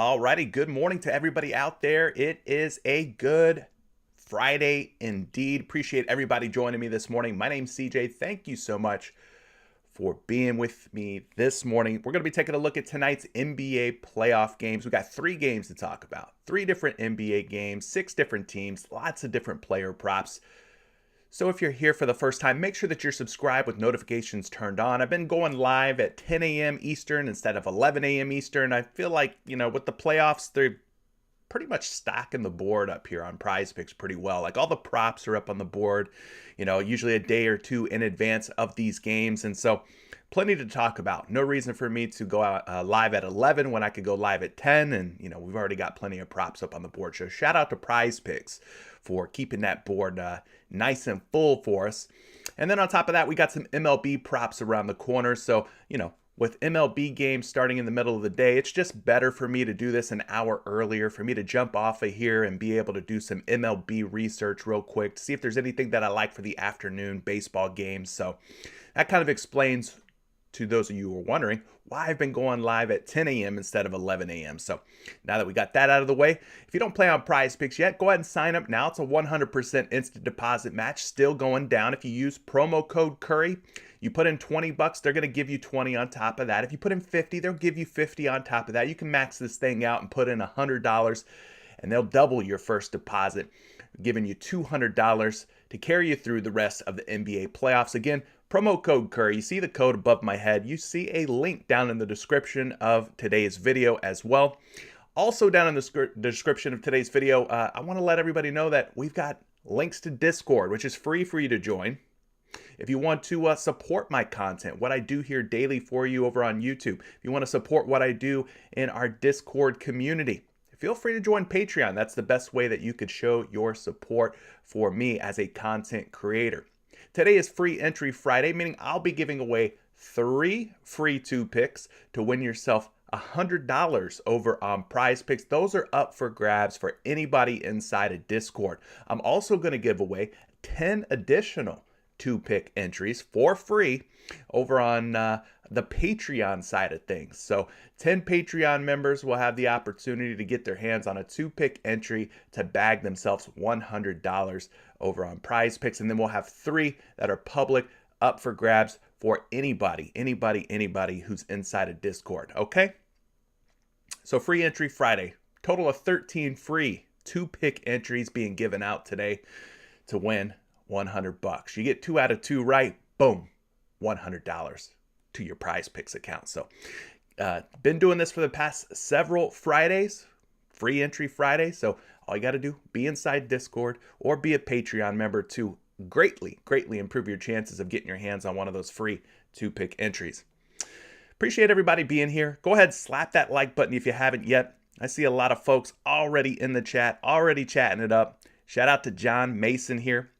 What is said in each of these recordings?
Alrighty, good morning to everybody out there. It is a good Friday indeed. Appreciate everybody joining me this morning. My name's CJ. Thank you so much for being with me this morning. We're going to be taking a look at tonight's NBA playoff games. We got 3 games to talk about. 3 different NBA games, 6 different teams, lots of different player props. So if you're here for the first time, make sure that you're subscribed with notifications turned on. I've been going live at 10 a.m. Eastern instead of 11 a.m. Eastern. I feel like, with the playoffs, they're pretty much stocking the board up here on PrizePicks pretty well. Like all the props are up on the board, usually a day or two in advance of these games. And so plenty to talk about. No reason for me to go out live at 11 when I could go live at 10. And, we've already got plenty of props up on the board. So shout out to PrizePicks for keeping that board nice and full for us. And then on top of that, we got some MLB props around the corner. So, with MLB games starting in the middle of the day, it's just better for me to do this an hour earlier, for me to jump off of here and be able to do some MLB research real quick to see if there's anything that I like for the afternoon baseball games. So that kind of explains, to those of you who are wondering, why I've been going live at 10 a.m. instead of 11 a.m. So now that we got that out of the way, if you don't play on PrizePicks yet, go ahead and sign up now. It's a 100% instant deposit match, still going down. If you use promo code Curry, you put in $20, they're going to give you 20 on top of that. If you put in 50, they'll give you 50 on top of that. You can max this thing out and put in $100, and they'll double your first deposit, giving you $200 to carry you through the rest of the NBA playoffs. Again, promo code Curry. You see the code above my head. You see a link down in the description of today's video as well. Also down in the description of today's video, I want to let everybody know that we've got links to Discord, which is free for you to join. If you want to support my content, what I do here daily for you over on YouTube, if you want to support what I do in our Discord community, feel free to join Patreon. That's the best way that you could show your support for me as a content creator. Today is Free Entry Friday, meaning I'll be giving away 3 free 2 picks to win yourself $100 over on PrizePicks. Those are up for grabs for anybody inside of Discord. I'm also going to give away 10 additional 2-pick entries for free over on the Patreon side of things. So 10 Patreon members will have the opportunity to get their hands on a 2-pick entry to bag themselves $100 over on PrizePicks. And then we'll have 3 that are public up for grabs for anybody who's inside of Discord. Okay? So Free Entry Friday. Total of 13 free 2-pick entries being given out today to win $100. You get 2 out of 2 right, boom, $100 to your PrizePicks account. So been doing this for the past several Fridays, Free Entry Friday. So all you got to do, be inside Discord or be a Patreon member to greatly improve your chances of getting your hands on one of those free 2-pick entries. Appreciate everybody being here. Go ahead, slap that like button if you haven't yet. I see a lot of folks already in the chat, already chatting it up. Shout out to John Mason here.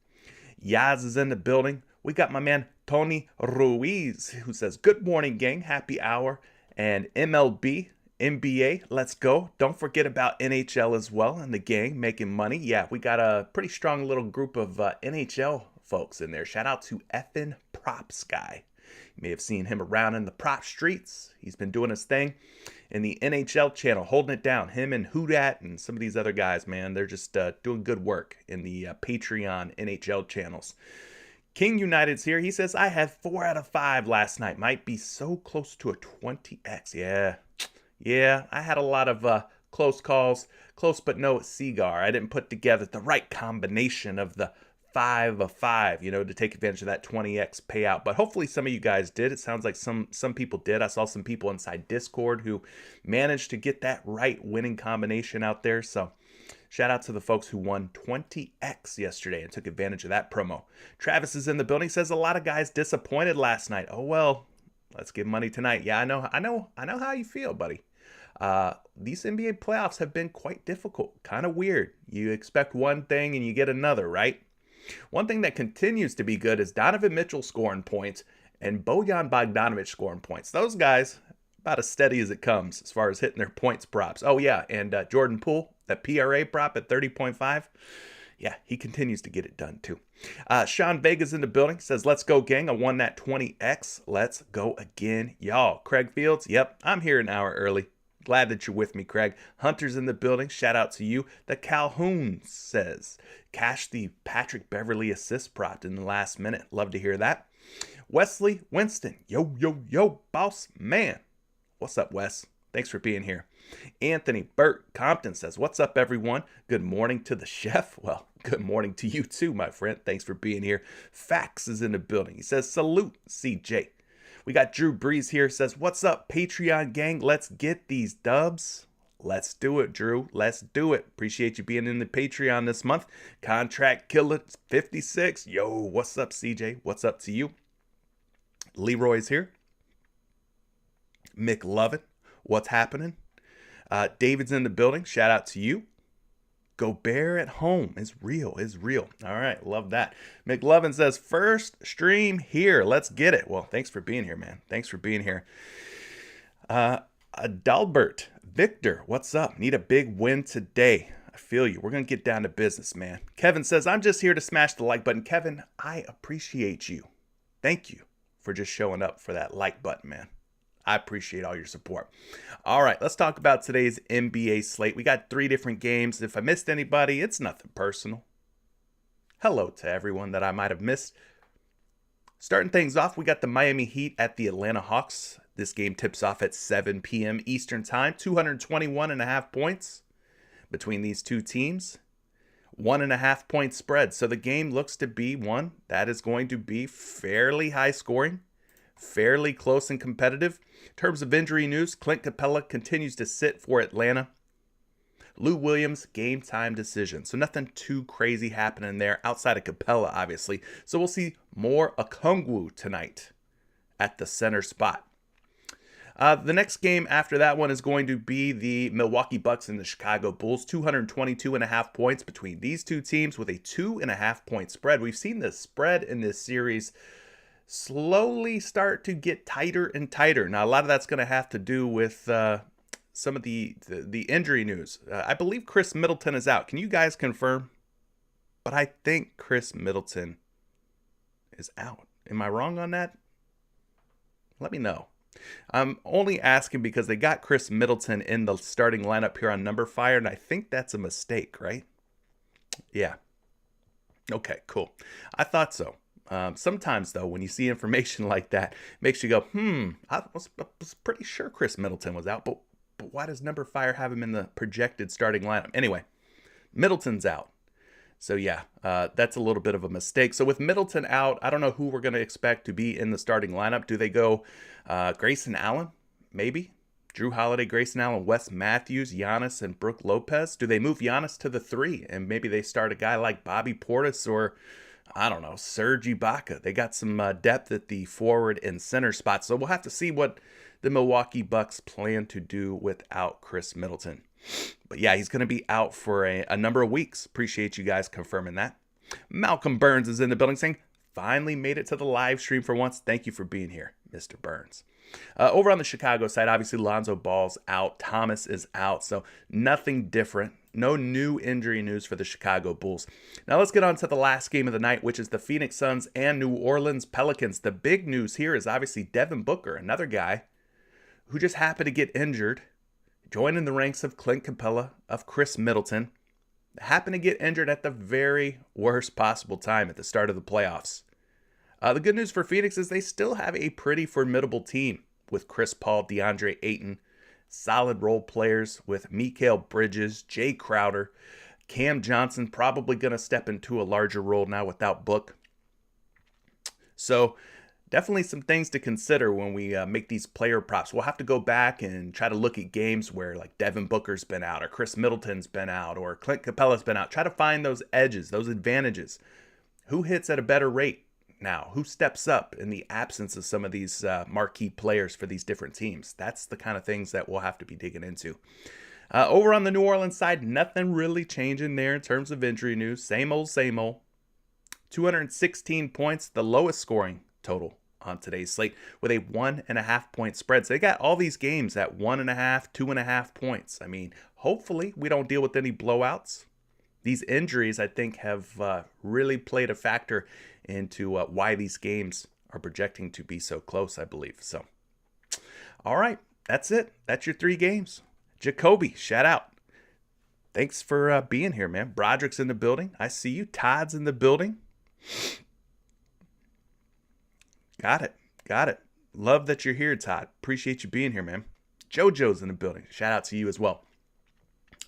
Yaz is in the building. We got my man Tony Ruiz, who says, good morning, gang. Happy hour. And MLB, NBA, let's go. Don't forget about NHL as well and the gang making money. Yeah, we got a pretty strong little group of NHL folks in there. Shout out to effing Props Guy. You may have seen him around in the prop streets. He's been doing his thing in the NHL channel, holding it down. Him and Huerter and some of these other guys, man, they're just doing good work in the Patreon NHL channels. King United's here. He says, I had 4 out of 5 last night. Might be so close to a 20x. Yeah, I had a lot of close calls. Close but no cigar. I didn't put together the right combination of the 5 of 5, to take advantage of that 20x payout. But hopefully some of you guys did. It sounds like some people did. I saw some people inside Discord who managed to get that right winning combination out there. So shout out to the folks who won 20x yesterday and took advantage of that promo. Travis is in the building. Says a lot of guys disappointed last night. Oh well, let's give money tonight. Yeah, I know how you feel, buddy. These NBA playoffs have been quite difficult. Kind of weird. You expect one thing and you get another, right? One thing that continues to be good is Donovan Mitchell scoring points and Bojan Bogdanovic scoring points. Those guys, about as steady as it comes as far as hitting their points props. Oh, yeah, and Jordan Poole, that PRA prop at 30.5. Yeah, he continues to get it done, too. Sean Vega's in the building. Says, let's go, gang. I won that 20X. Let's go again, y'all. Craig Fields, yep, I'm here an hour early. Glad that you're with me, Craig. Hunter's in the building. Shout out to you. The Calhoun says, cash the Patrick Beverly assist prop in the last minute. Love to hear that. Wesley Winston. Yo, yo, yo, boss man. What's up, Wes? Thanks for being here. Anthony Burt Compton says, what's up, everyone? Good morning to the chef. Well, good morning to you too, my friend. Thanks for being here. Fax is in the building. He says, salute, CJ. We got Drew Breeze here, says, what's up, Patreon gang? Let's get these dubs. Let's do it, Drew. Let's do it. Appreciate you being in the Patreon this month. Contract Killer 56. Yo, what's up, CJ? What's up to you? Leroy's here. McLovin, what's happening? David's in the building. Shout out to you. Gobert at home is real. All right, love that. McLovin says, first stream here. Let's get it. Well, thanks for being here, man. Thanks for being here. Adalbert, Victor, what's up? Need a big win today. I feel you. We're going to get down to business, man. Kevin says, I'm just here to smash the like button. Kevin, I appreciate you. Thank you for just showing up for that like button, man. I appreciate all your support. All right, let's talk about today's NBA slate. We got 3 different games. If I missed anybody, it's nothing personal. Hello to everyone that I might have missed. Starting things off, we got the Miami Heat at the Atlanta Hawks. This game tips off at 7 p.m. Eastern Time. 221.5 points between these two teams. 1.5 point spread. So the game looks to be one that is going to be fairly high scoring. Fairly close and competitive. In terms of injury news, Clint Capella continues to sit for Atlanta. Lou Williams, game time decision. So nothing too crazy happening there outside of Capella, obviously. So we'll see more Okongwu tonight at the center spot. The next game after that one is going to be the Milwaukee Bucks and the Chicago Bulls. 222.5 points between these two teams with a 2.5 point spread. We've seen the spread in this series slowly start to get tighter and tighter. Now, a lot of that's going to have to do with some of the injury news. I believe Chris Middleton is out. Can you guys confirm? But I think Chris Middleton is out. Am I wrong on that? Let me know. I'm only asking because they got Chris Middleton in the starting lineup here on Number Fire, and I think that's a mistake, right? Yeah. Okay, cool. I thought so. Sometimes, though, when you see information like that, it makes you go, I was pretty sure Chris Middleton was out, but why does Number Fire have him in the projected starting lineup? Anyway, Middleton's out. So, yeah, that's a little bit of a mistake. So, with Middleton out, I don't know who we're going to expect to be in the starting lineup. Do they go Grayson Allen? Maybe. Jrue Holiday, Grayson Allen, Wes Matthews, Giannis, and Brook Lopez? Do they move Giannis to the 3? And maybe they start a guy like Bobby Portis or, I don't know, Serge Ibaka. They got some depth at the forward and center spots. So we'll have to see what the Milwaukee Bucks plan to do without Chris Middleton. But yeah, he's going to be out for a number of weeks. Appreciate you guys confirming that. Malcolm Burns is in the building saying, finally made it to the live stream for once. Thank you for being here, Mr. Burns. Over on the Chicago side, obviously Lonzo Ball's out. Thomas is out. So nothing different. No new injury news for the Chicago Bulls. Now let's get on to the last game of the night, which is the Phoenix Suns and New Orleans Pelicans. The big news here is obviously Devin Booker, another guy who just happened to get injured, joining the ranks of Clint Capella, of Chris Middleton, happened to get injured at the very worst possible time at the start of the playoffs. The good news for Phoenix is they still have a pretty formidable team with Chris Paul, DeAndre Ayton, solid role players with Mikal Bridges, Jay Crowder, Cam Johnson probably going to step into a larger role now without Book. So definitely some things to consider when we make these player props. We'll have to go back and try to look at games where like Devin Booker's been out or Chris Middleton's been out or Clint Capella's been out. Try to find those edges, those advantages. Who hits at a better rate now? Who steps up in the absence of some of these marquee players for these different teams? That's the kind of things that we'll have to be digging into. Over on the New Orleans side, nothing really changing there in terms of injury news. Same old, same old. 216 points, the lowest scoring total on today's slate with a 1.5 point spread. So they got all these games at 1.5, 2.5 points. I mean, hopefully we don't deal with any blowouts. These injuries, I think, have really played a factor into why these games are projecting to be so close, I believe. So, all right, that's it. That's your 3 games. Jacoby, shout out. Thanks for being here, man. Broderick's in the building. I see you. Todd's in the building. Got it. Love that you're here, Todd. Appreciate you being here, man. JoJo's in the building. Shout out to you as well.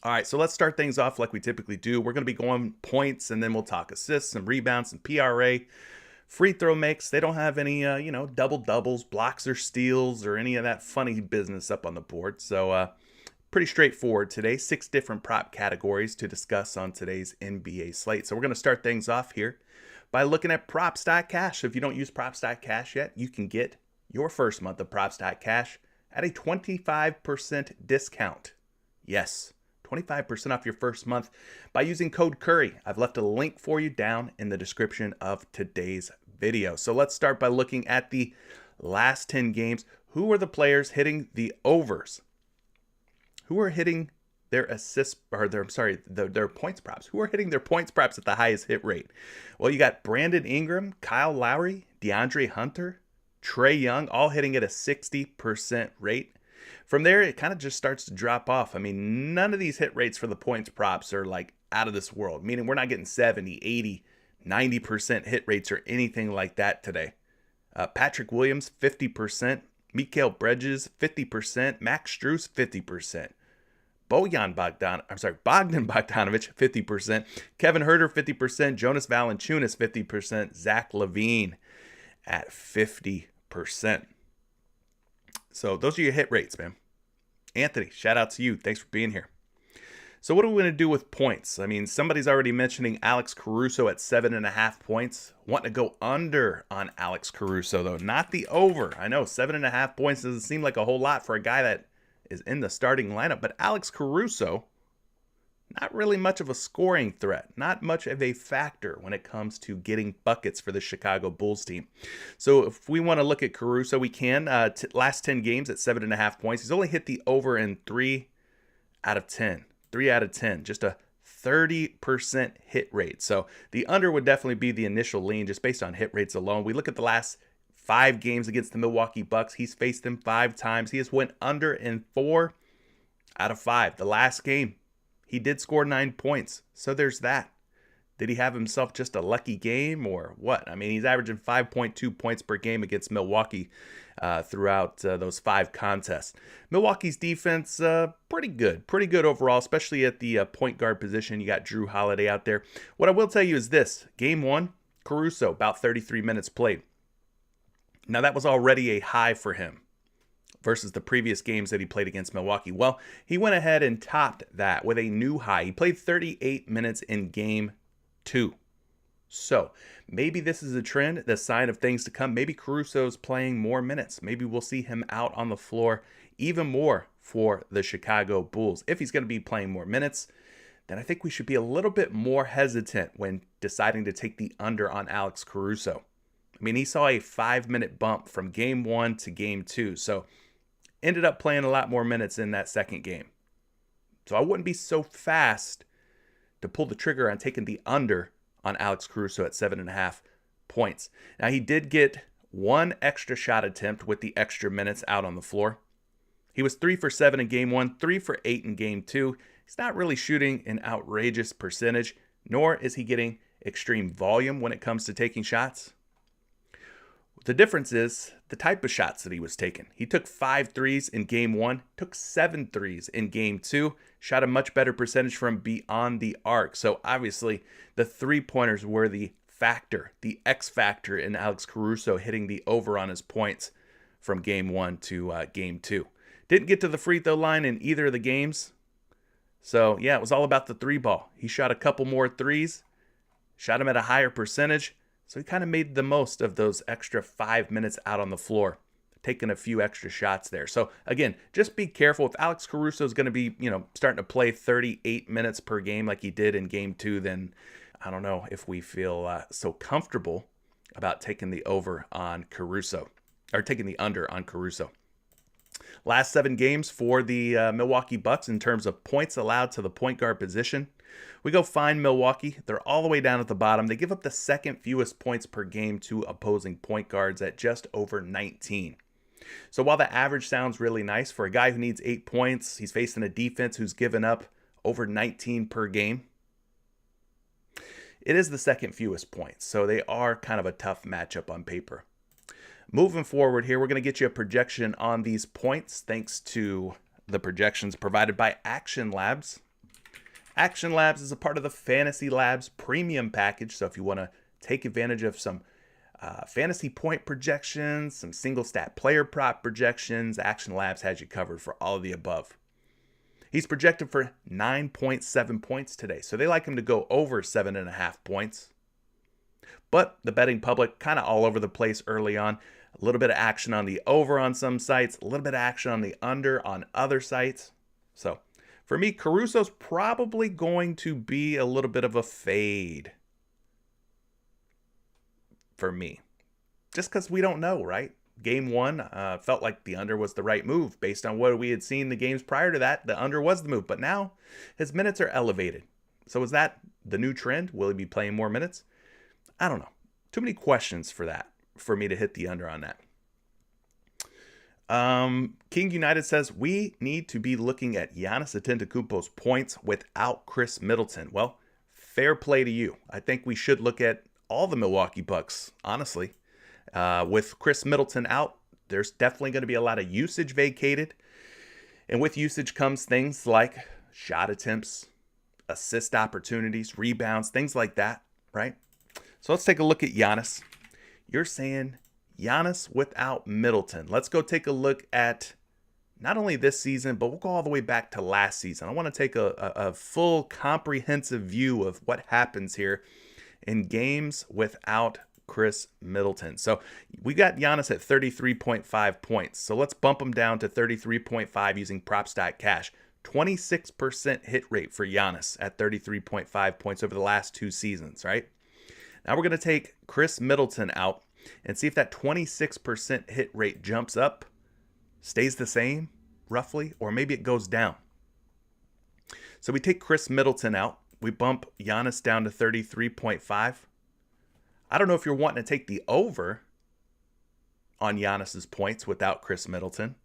All right, so let's start things off like we typically do. We're going to be going points, and then we'll talk assists, some rebounds, and PRA. Free throw makes. They don't have any, double-doubles, blocks or steals, or any of that funny business up on the board. So, pretty straightforward today. 6 different prop categories to discuss on today's NBA slate. So we're going to start things off here by looking at Props.cash. So if you don't use Props.cash yet, you can get your first month of Props.cash at a 25% discount. Yes, 25% off your first month by using code Curry. I've left a link for you down in the description of today's video. So let's start by looking at the last 10 games. Who are the players hitting the overs? Who are hitting their their points props? Who are hitting their points props at the highest hit rate? Well, you got Brandon Ingram, Kyle Lowry, DeAndre Hunter, Trey Young, all hitting at a 60% rate. From there, it kind of just starts to drop off. I mean, none of these hit rates for the points props are like out of this world, meaning we're not getting 70, 80, 90% hit rates or anything like that today. Patrick Williams, 50%. Mikal Bridges, 50%. Max Strus, 50%. Bogdan Bogdanovic, 50%. Kevin Huerter, 50%. Jonas Valanciunas, 50%. Zach LaVine at 50%. So those are your hit rates, man. Anthony, shout out to you. Thanks for being here. So what are we going to do with points? I mean, somebody's already mentioning Alex Caruso at 7.5 points. Want to go under on Alex Caruso, though, not the over. I know 7.5 points doesn't seem like a whole lot for a guy that is in the starting lineup, but Alex Caruso, not really much of a scoring threat, not much of a factor when it comes to getting buckets for the Chicago Bulls team. So if we want to look at Caruso, we can. Last 10 games at 7.5 points. He's only hit the over in 3 out of 10. 3 out of 10, just a 30% hit rate. So the under would definitely be the initial lean just based on hit rates alone. We look at the last 5 games against the Milwaukee Bucks. He's faced them 5 times. He has went under in 4 out of 5. The last game, he did score 9 points. So there's that. Did he have himself just a lucky game or what? I mean, he's averaging 5.2 points per game against Milwaukee throughout those 5 contests. Milwaukee's defense, pretty good overall, especially at the point guard position. You got Jrue Holiday out there. What I will tell you is this. Game 1, Caruso, about 33 minutes played. Now, that was already a high for him versus the previous games that he played against Milwaukee. Well, he went ahead and topped that with a new high. He played 38 minutes in Game 2. So maybe this is a trend, the sign of things to come. Maybe Caruso's playing more minutes. Maybe we'll see him out on the floor even more for the Chicago Bulls. If he's going to be playing more minutes, then I think we should be a little bit more hesitant when deciding to take the under on Alex Caruso. I mean, he saw a 5-minute bump from Game 1 to Game 2, so ended up playing a lot more minutes in that second game. So I wouldn't be so fast to pull the trigger on taking the under on Alex Caruso at 7.5 points. Now, he did get 1 extra shot attempt with the extra minutes out on the floor. He was 3 for 7 in Game 1, 3 for 8 in Game 2. He's not really shooting an outrageous percentage, nor is he getting extreme volume when it comes to taking shots. The difference is the type of shots that he was taking. He took 5 threes in Game 1, took 7 threes in Game 2, shot a much better percentage from beyond the arc. So obviously the 3-pointers were the factor, the X factor in Alex Caruso hitting the over on his points from Game 1 to Game 2. Didn't get to the free throw line in either of the games. So yeah, it was all about the 3-ball. He shot a couple more threes, shot him at a higher percentage. So he kind of made the most of those extra 5 minutes out on the floor, taking a few extra shots there. So again, just be careful. If Alex Caruso is going to be, starting to play 38 minutes per game like he did in Game 2, then I don't know if we feel so comfortable about taking the over on Caruso, or taking the under on Caruso. Last 7 games for the Milwaukee Bucks in terms of points allowed to the point guard position. We go find Milwaukee. They're all the way down at the bottom. They give up the second fewest points per game to opposing point guards at just over 19. So while the average sounds really nice for a guy who needs 8 points, he's facing a defense who's given up over 19 per game. It is the second fewest points, so they are kind of a tough matchup on paper. Moving forward here, we're going to get you a projection on these points thanks to the projections provided by Action Labs. Action Labs is a part of the Fantasy Labs premium package, so if you want to take advantage of some fantasy point projections, some single stat player prop projections, Action Labs has you covered for all of the above. He's projected for 9.7 points today, so they like him to go over 7.5 points. But the betting public kind of all over the place early on. A little bit of action on the over on some sites, a little bit of action on the under on other sites. So for me, Caruso's probably going to be a little bit of a fade for me. Just because we don't know, right? Game 1 felt like the under was the right move. Based on what we had seen the games prior to that, the under was the move. But now his minutes are elevated. So is that the new trend? Will he be playing more minutes? I don't know. Too many questions for me to hit the under on that. King United says, we need to be looking at Giannis Antetokounmpo's points without Chris Middleton. Well, fair play to you. I think we should look at all the Milwaukee Bucks, honestly. With Chris Middleton out, there's definitely going to be a lot of usage vacated. And with usage comes things like shot attempts, assist opportunities, rebounds, things like that, right? So let's take a look at Giannis. You're saying Giannis without Middleton. Let's go take a look at not only this season, but we'll go all the way back to last season. I want to take a full comprehensive view of what happens here in games without Chris Middleton. So we got Giannis at 33.5 points. So let's bump him down to 33.5 using props.cash. 26% hit rate for Giannis at 33.5 points over the last 2 seasons, right? Now we're going to take Chris Middleton out and see if that 26% hit rate jumps up, stays the same, roughly, or maybe it goes down. So we take Chris Middleton out. We bump Giannis down to 33.5. I don't know if you're wanting to take the over on Giannis's points without Chris Middleton.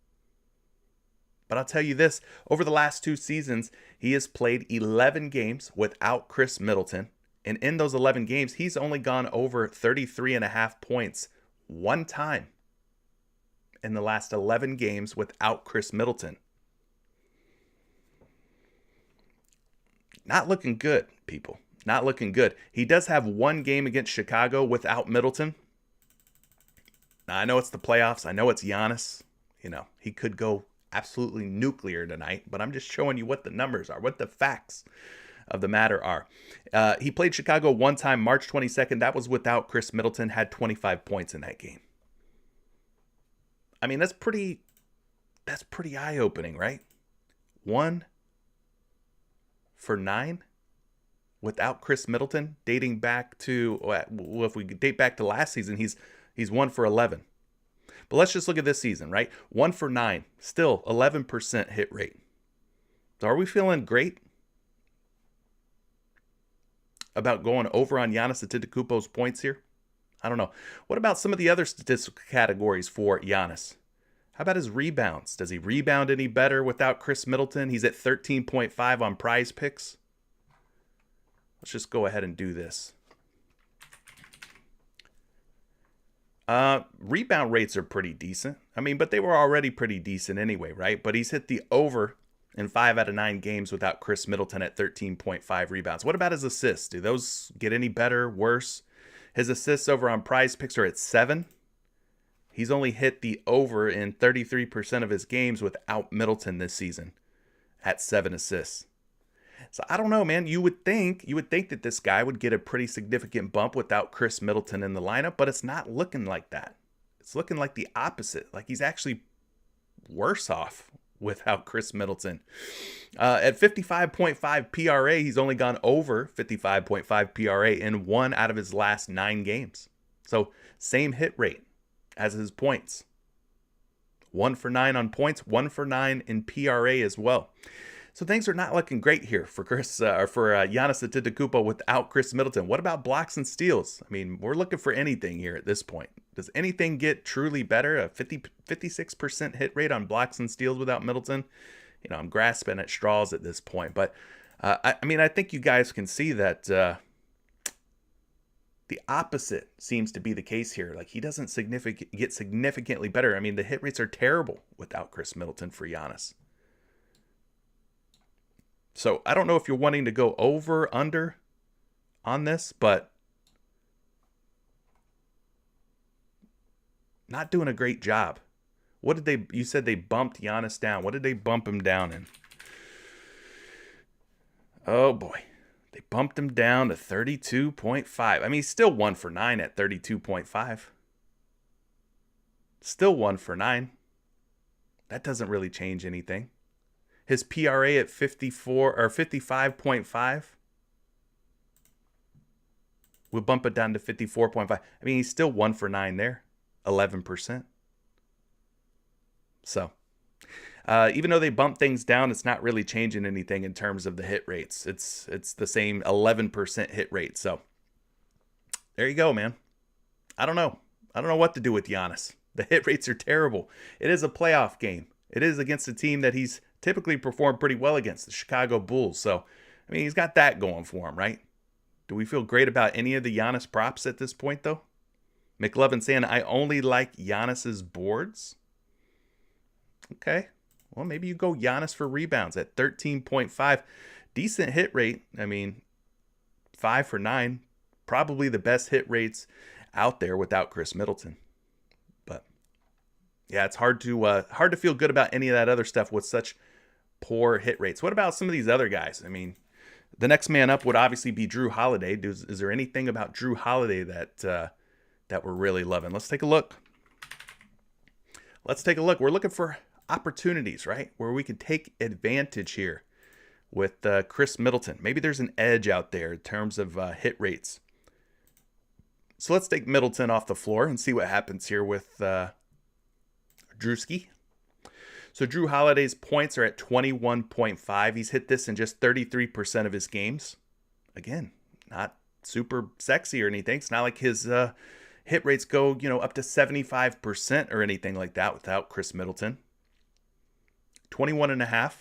But I'll tell you this, over the last 2 seasons, he has played 11 games without Chris Middleton. And in those 11 games, he's only gone over 33.5 points one time in the last 11 games without Chris Middleton. Not looking good, people. Not looking good. He does have 1 game against Chicago without Middleton. Now, I know it's the playoffs. I know it's Giannis. You know, he could go absolutely nuclear tonight, but I'm just showing you what the numbers are, what the facts of the matter are. He played Chicago 1 time, March 22nd. That was without Chris Middleton, had 25 points in that game. I mean, that's pretty eye-opening, right? 1 for 9 without Chris Middleton, dating back to, well, if we date back to last season, he's 1 for 11. But let's just look at this season, right? 1 for 9, still 11% hit rate. So are we feeling great about going over on Giannis Antetokounmpo's points here? I don't know. What about some of the other statistical categories for Giannis? How about his rebounds? Does he rebound any better without Chris Middleton? He's at 13.5 on PrizePicks. Let's just go ahead and do this. Rebound rates are pretty decent. I mean, but they were already pretty decent anyway, right? But he's hit the over in 5 out of 9 games without Chris Middleton at 13.5 rebounds. What about his assists? Do those get any better, worse? His assists over on PrizePicks are at 7. He's only hit the over in 33% of his games without Middleton this season at 7 assists. So I don't know, man. You would think that this guy would get a pretty significant bump without Chris Middleton in the lineup, but it's not looking like that. It's looking like the opposite. Like he's actually worse off without Chris Middleton. At 55.5 PRA, he's only gone over 55.5 PRA in 1 out of his last 9 games. So same hit rate as his points. 1 for 9 on points, 1 for 9 in PRA as well. So things are not looking great here for Giannis Antetokounmpo without Chris Middleton. What about blocks and steals? I mean, we're looking for anything here at this point. Does anything get truly better? A 56% hit rate on blocks and steals without Middleton? I'm grasping at straws at this point. But, I think you guys can see that the opposite seems to be the case here. Like, he doesn't get significantly better. The hit rates are terrible without Chris Middleton for Giannis. So I don't know if you're wanting to go over, under on this, but not doing a great job. You said they bumped Giannis down. What did they bump him down in? Oh boy. They bumped him down to 32.5. He's still 1 for 9 at 32.5. Still 1 for 9. That doesn't really change anything. His PRA at 54 or 55.5. We'll bump it down to 54.5. He's still 1 for 9 there. 11%. So, even though they bump things down, it's not really changing anything in terms of the hit rates. It's the same 11% hit rate. So, there you go, man. I don't know what to do with Giannis. The hit rates are terrible. It is a playoff game. It is against a team that he's typically performed pretty well against, the Chicago Bulls. So, he's got that going for him, right? Do we feel great about any of the Giannis props at this point, though? McLovin saying, I only like Giannis's boards. Okay. Well, maybe you go Giannis for rebounds at 13.5. Decent hit rate. 5 for 9. Probably the best hit rates out there without Chris Middleton. But yeah, it's hard to feel good about any of that other stuff with such poor hit rates. What about some of these other guys? The next man up would obviously be Jrue Holiday. Is there anything about Jrue Holiday that we're really loving? Let's take a look. We're looking for opportunities, right? Where we could take advantage here with Chris Middleton. Maybe there's an edge out there in terms of hit rates. So let's take Middleton off the floor and see what happens here with Drewski. So Jrue Holiday's points are at 21.5. He's hit this in just 33% of his games. Again, not super sexy or anything. It's not like his hit rates go, up to 75% or anything like that without Chris Middleton. 21.5.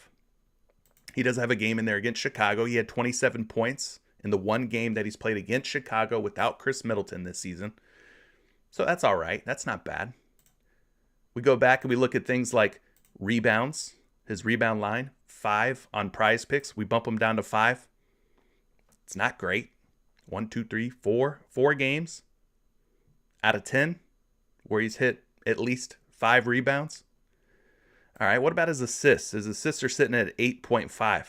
He does have a game in there against Chicago. He had 27 points in the one game that he's played against Chicago without Chris Middleton this season. So that's all right. That's not bad. We go back and we look at things like rebounds. His rebound line, 5 on PrizePicks. We bump him down to 5. It's not great. 1, 2, 3, 4. 4 games out of 10 where he's hit at least 5 rebounds. All right, what about his assists? His assists are sitting at 8.5.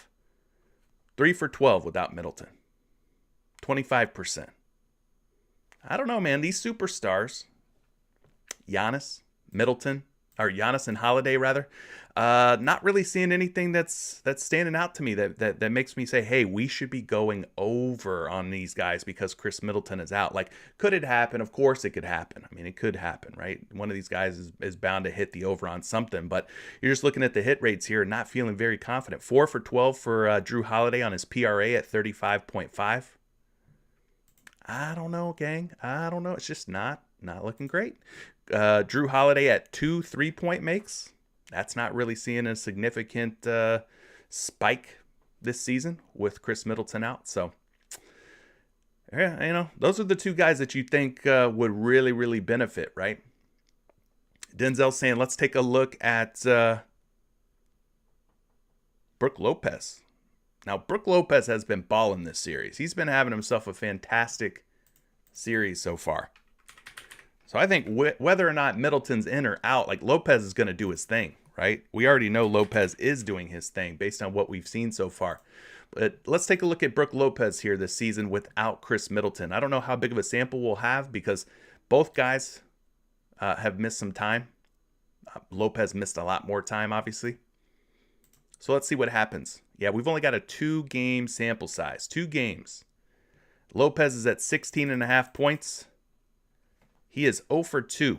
3 for 12 without Middleton. 25%. I don't know, man. These superstars, Giannis, Middleton, or Giannis and Holiday, rather, not really seeing anything that's standing out to me that makes me say, hey, we should be going over on these guys because Chris Middleton is out. Like, could it happen? Of course it could happen. It could happen, right? One of these guys is bound to hit the over on something, but you're just looking at the hit rates here and not feeling very confident. 4 for 12 for Jrue Holiday on his PRA at 35.5. I don't know, gang. I don't know. It's just not looking great. Jrue Holiday at 2 3-point makes. That's not really seeing a significant spike this season with Chris Middleton out. So, yeah, those are the two guys that you think would really, really benefit, right? Denzel saying, let's take a look at Brook Lopez. Now, Brook Lopez has been balling this series. He's been having himself a fantastic series so far. So I think whether or not Middleton's in or out, like, Lopez is going to do his thing, right? We already know Lopez is doing his thing based on what we've seen so far. But let's take a look at Brook Lopez here this season without Chris Middleton. I don't know how big of a sample we'll have because both guys have missed some time. Lopez missed a lot more time, obviously. So let's see what happens. Yeah, we've only got a 2-game sample size. 2 games. Lopez is at 16.5 points. He is 0 for 2.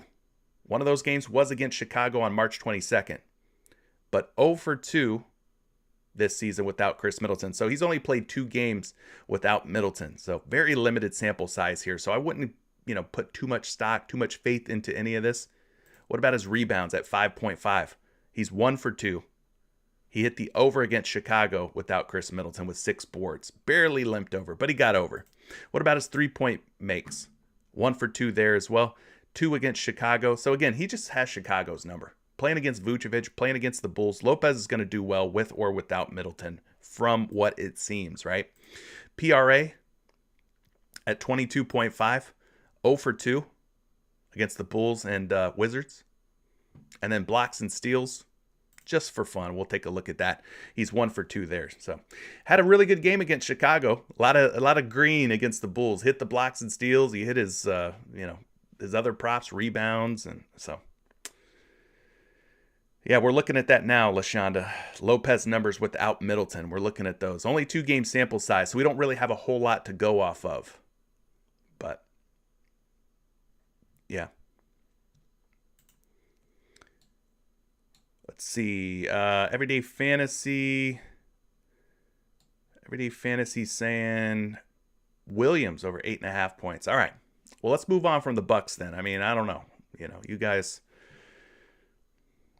One of those games was against Chicago on March 22nd. But 0 for 2 this season without Chris Middleton. So he's only played 2 games without Middleton. So very limited sample size here. So I wouldn't put too much stock, too much faith into any of this. What about his rebounds at 5.5? He's 1 for 2. He hit the over against Chicago without Chris Middleton with 6 boards. Barely limped over, but he got over. What about his 3-point makes? 1 for 2 there as well. 2 against Chicago. So again, he just has Chicago's number. Playing against Vucevic, playing against the Bulls. Lopez is going to do well with or without Middleton from what it seems, right? PRA at 22.5. 0 for 2 against the Bulls and Wizards. And then blocks and steals, just for fun. We'll take a look at that. He's 1 for 2 there. So had a really good game against Chicago. A lot of green against the Bulls. Hit the blocks and steals. He hit his his other props, rebounds, and so. Yeah, we're looking at that now, LaShonda. Lopez numbers without Middleton. We're looking at those. Only 2-game sample size, so we don't really have a whole lot to go off of. But yeah. Let's see. Everyday Fantasy saying Williams over 8.5 points. All right. Well, let's move on from the Bucks then. I mean, I don't know. You guys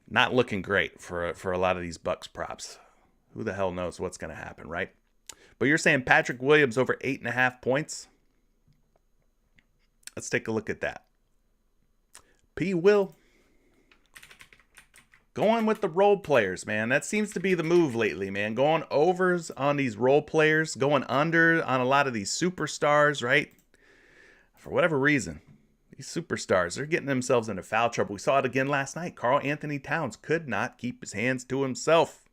not looking great for a lot of these Bucks props. Who the hell knows what's going to happen, right? But you're saying Patrick Williams over 8.5 points? Let's take a look at that. P. Will. Going with the role players, man. That seems to be the move lately, man. Going overs on these role players. Going under on a lot of these superstars, right? For whatever reason. These superstars, they're getting themselves into foul trouble. We saw it again last night. Karl Anthony Towns could not keep his hands to himself.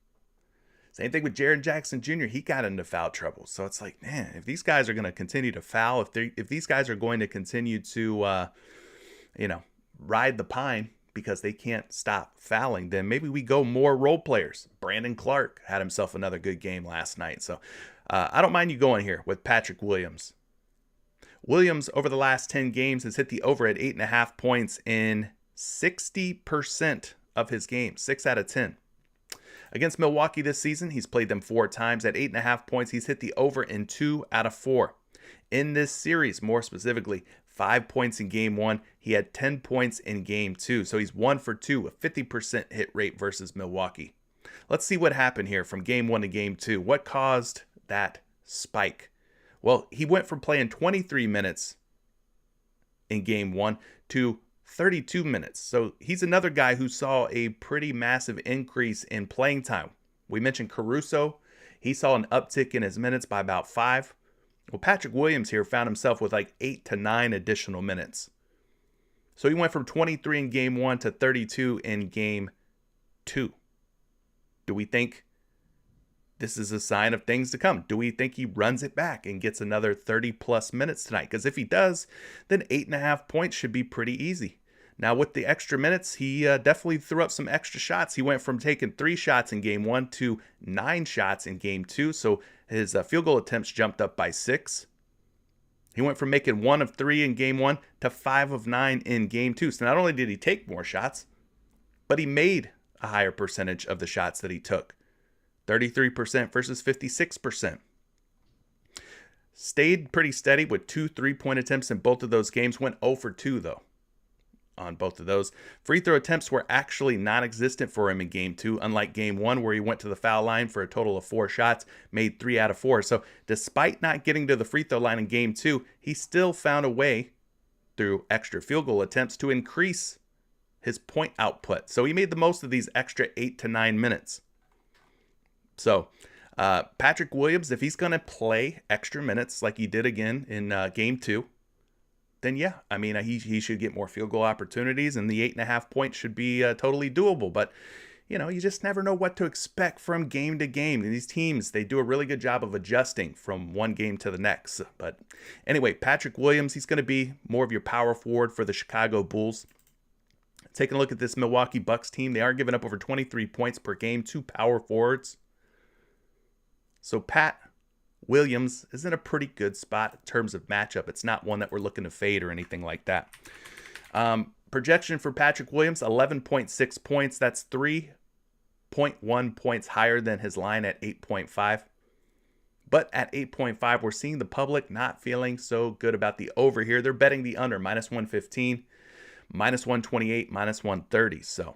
Same thing with Jaren Jackson Jr. He got into foul trouble. So it's like, man, if these guys are going to continue to foul, if these guys are going to continue to, ride the pine because they can't stop fouling, then maybe we go more role players. Brandon Clark had himself another good game last night. So I don't mind you going here with Patrick Williams. Williams, over the last 10 games, has hit the over at 8.5 points in 60% of his games, 6 out of 10. Against Milwaukee this season, he's played them 4 times. At 8.5 points, he's hit the over in 2 out of 4. In this series, more specifically, 5 points in game 1. He had 10 points in game 2. So he's 1 for 2, a 50% hit rate versus Milwaukee. Let's see what happened here from game 1 to game 2. What caused that spike? Well, he went from playing 23 minutes in game 1 to 32 minutes. So he's another guy who saw a pretty massive increase in playing time. We mentioned Caruso. He saw an uptick in his minutes by about 5. Well, Patrick Williams here found himself with like 8 to 9 additional minutes. So he went from 23 in game 1 to 32 in game 2. Do we think this is a sign of things to come? Do we think he runs it back and gets another 30-plus minutes tonight? Because if he does, then 8.5 points should be pretty easy. Now, with the extra minutes, he definitely threw up some extra shots. He went from taking 3 shots in game 1 to 9 shots in game 2. So his field goal attempts jumped up by 6. He went from making 1 of 3 in game 1 to 5 of 9 in game 2. So not only did he take more shots, but he made a higher percentage of the shots that he took. 33% versus 56%. Stayed pretty steady with 2 3-point attempts in both of those games. Went 0 for 2, though, on both of those. Free throw attempts were actually non-existent for him in game 2, unlike game 1, where he went to the foul line for a total of 4 shots, made 3 out of 4. So despite not getting to the free throw line in game 2, he still found a way through extra field goal attempts to increase his point output. So he made the most of these extra 8 to 9 minutes. So Patrick Williams, if he's going to play extra minutes like he did again in game 2, then yeah, I mean, he should get more field goal opportunities, and the 8.5 points should be totally doable. But, you just never know what to expect from game to game. And these teams, they do a really good job of adjusting from one game to the next. But anyway, Patrick Williams, he's going to be more of your power forward for the Chicago Bulls. Taking a look at this Milwaukee Bucks team, they are giving up over 23 points per game to power forwards. So Pat Williams is in a pretty good spot in terms of matchup. It's not one that we're looking to fade or anything like that. Projection for Patrick Williams, 11.6 points. That's 3.1 points higher than his line at 8.5. But at 8.5, we're seeing the public not feeling so good about the over here. They're betting the under, minus 115, minus 128, minus 130. So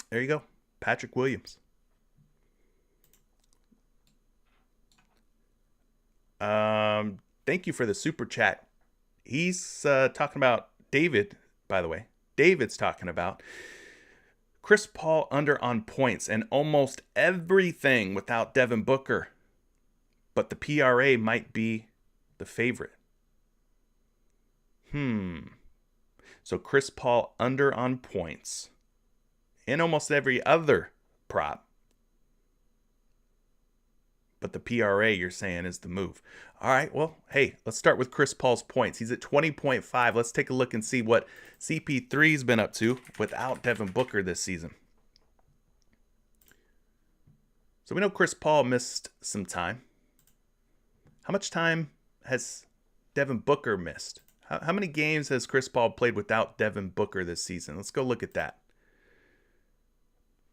there you go. Patrick Williams. Thank you for the super chat. He's talking about David, by the way. David's talking about Chris Paul under on points and almost everything without Devin Booker. But the PRA might be the favorite. So Chris Paul under on points and almost every other prop. But the PRA, you're saying, is the move. All right, well, hey, let's start with Chris Paul's points. He's at 20.5. Let's take a look and see what CP3's been up to without Devin Booker this season. So we know Chris Paul missed some time. How much time has Devin Booker missed? How many games has Chris Paul played without Devin Booker this season? Let's go look at that.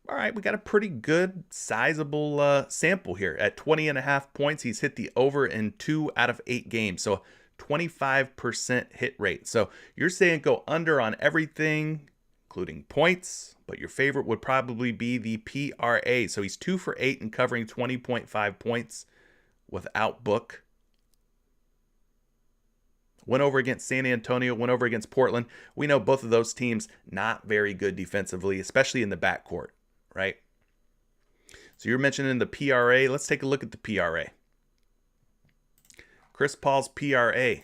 All right, we got a pretty good, sizable sample here. At 20.5 points, he's hit the over in 2 out of 8 games. So 25% hit rate. So you're saying go under on everything, including points, but your favorite would probably be the PRA. So he's 2 for 8 and covering 20.5 points without Book. Went over against San Antonio, went over against Portland. We know both of those teams not very good defensively, especially in the backcourt. Right? So you're mentioning the PRA. Let's take a look at the PRA. Chris Paul's PRA. Let's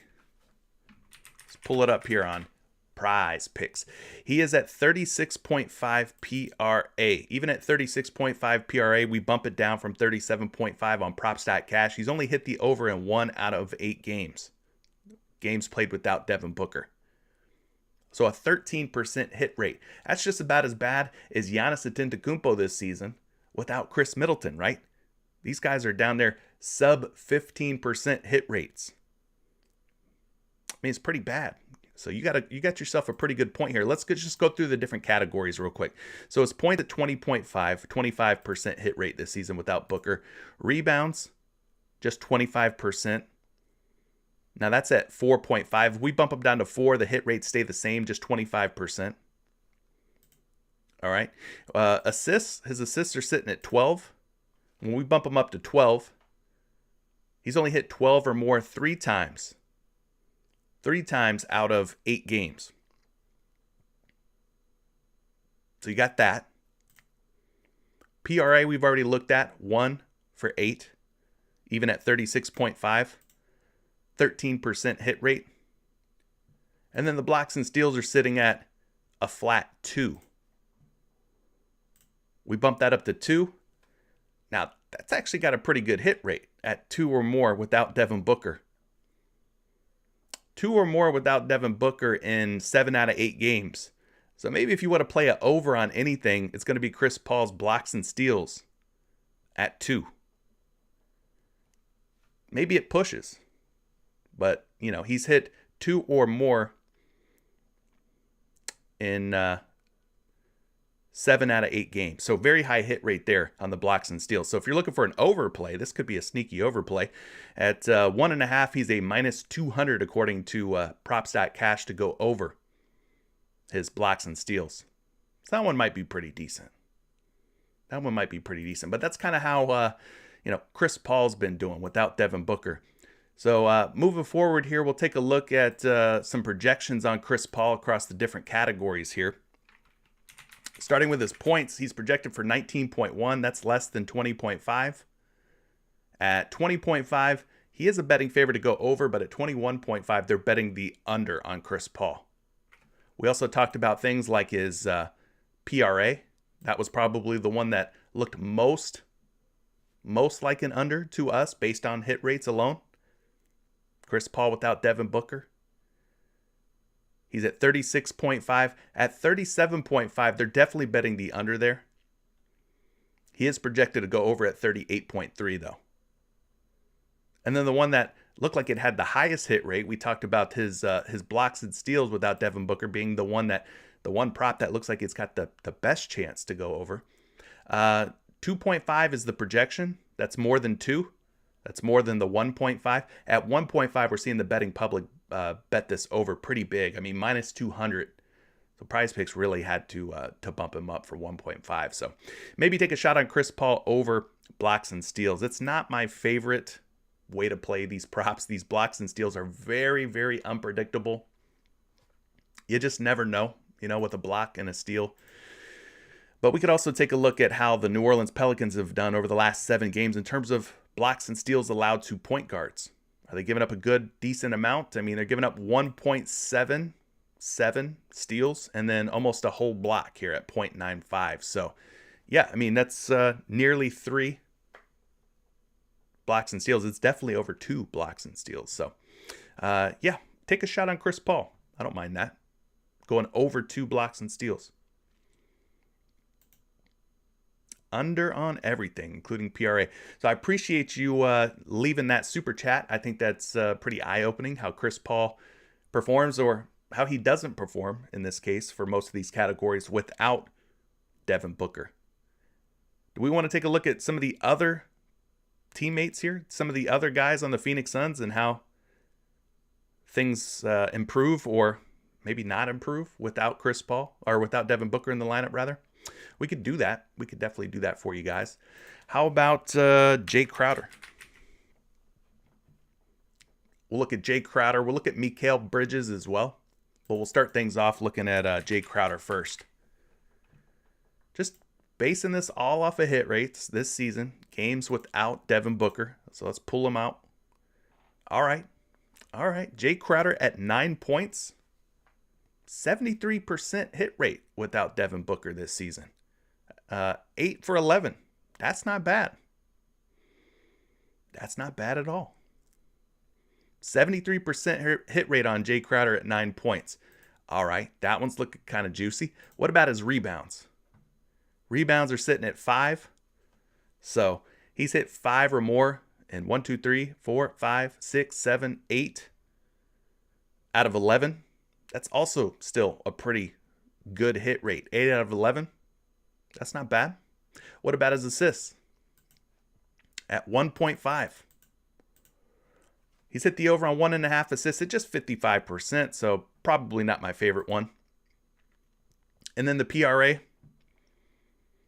pull it up here on PrizePicks. He is at 36.5 PRA. Even at 36.5 PRA, we bump it down from 37.5 on Prop.Cash. He's only hit the over in 1 out of 8 games. Games played without Devin Booker. So a 13% hit rate. That's just about as bad as Giannis Antetokounmpo this season without Chris Middleton, right? These guys are down there sub 15% hit rates. I mean, it's pretty bad. So you got yourself a pretty good point here. Let's just go through the different categories real quick. So his point at 20.5, 25% hit rate this season without Booker. Rebounds, just 25%. Now that's at 4.5. We bump them down to 4. The hit rates stay the same, just 25%. All right. Assists, his assists are sitting at 12. When we bump him up to 12, he's only hit 12 or more 3 times. 3 times out of 8 games. So you got that. PRA we've already looked at, 1 for 8, even at 36.5. 13% hit rate. And then the blocks and steals are sitting at a flat 2. We bump that up to 2. Now, that's actually got a pretty good hit rate at 2 or more without Devin Booker. 2 or more without Devin Booker in 7 out of 8 games. So maybe if you want to play an over on anything, it's going to be Chris Paul's blocks and steals at 2. Maybe it pushes. But, you know, he's hit 2 or more in 7 out of 8 games. So very high hit rate there on the blocks and steals. So if you're looking for an overplay, this could be a sneaky overplay. At 1.5, he's a minus 200 according to Props.Cash to go over his blocks and steals. So that one might be pretty decent. But that's kind of how, Chris Paul's been doing without Devin Booker. So moving forward here, we'll take a look at some projections on Chris Paul across the different categories here. Starting with his points, he's projected for 19.1. That's less than 20.5. At 20.5, he is a betting favorite to go over, but at 21.5, they're betting the under on Chris Paul. We also talked about things like his PRA. That was probably the one that looked most like an under to us based on hit rates alone. Chris Paul without Devin Booker. He's at 36.5. At 37.5, they're definitely betting the under there. He is projected to go over at 38.3, though. And then the one that looked like it had the highest hit rate, we talked about his blocks and steals without Devin Booker being the one prop that looks like it's got the best chance to go over. 2.5 is the projection. That's more than 2. That's more than the 1.5. At 1.5, we're seeing the betting public bet this over pretty big. I mean, minus 200. So PrizePicks really had to bump him up for 1.5. So maybe take a shot on Chris Paul over blocks and steals. It's not my favorite way to play these props. These blocks and steals are very, very unpredictable. You just never know, with a block and a steal. But we could also take a look at how the New Orleans Pelicans have done over the last 7 games in terms of blocks and steals allowed to point guards. Are they giving up a good, decent amount? I mean, they're giving up 1.77 steals and then almost a whole block here at 0.95. So, yeah, I mean, that's nearly 3 blocks and steals. It's definitely over 2 blocks and steals. So, yeah, take a shot on Chris Paul. I don't mind that. Going over 2 blocks and steals. Under on everything, including PRA. So I appreciate you leaving that super chat. I think that's pretty eye-opening how Chris Paul performs, or how he doesn't perform in this case for most of these categories without Devin Booker. Do we want to take a look at some of the other teammates here, some of the other guys on the Phoenix Suns, and how things improve or maybe not improve without Chris Paul, or without Devin Booker in the lineup rather? We could do that. We could definitely do that for you guys. How about Jay Crowder? We'll look at Jay Crowder. We'll look at Mikal Bridges as well. But we'll start things off looking at Jay Crowder first. Just basing this all off of hit rates this season. Games without Devin Booker. So let's pull them out. All right. Jay Crowder at 9 points. 73% hit rate without Devin Booker this season. 8 for 11. That's not bad. That's not bad at all. 73% hit rate on Jay Crowder at 9 points. All right, that one's looking kind of juicy. What about his rebounds? Rebounds are sitting at 5. So he's hit 5 or more in 1, 2, 3, 4, 5, 6, 7, 8 out of 11. That's also still a pretty good hit rate. 8 out of 11. That's not bad. What about his assists? At 1.5. He's hit the over on 1.5 assists at just 55%, so probably not my favorite one. And then the PRA.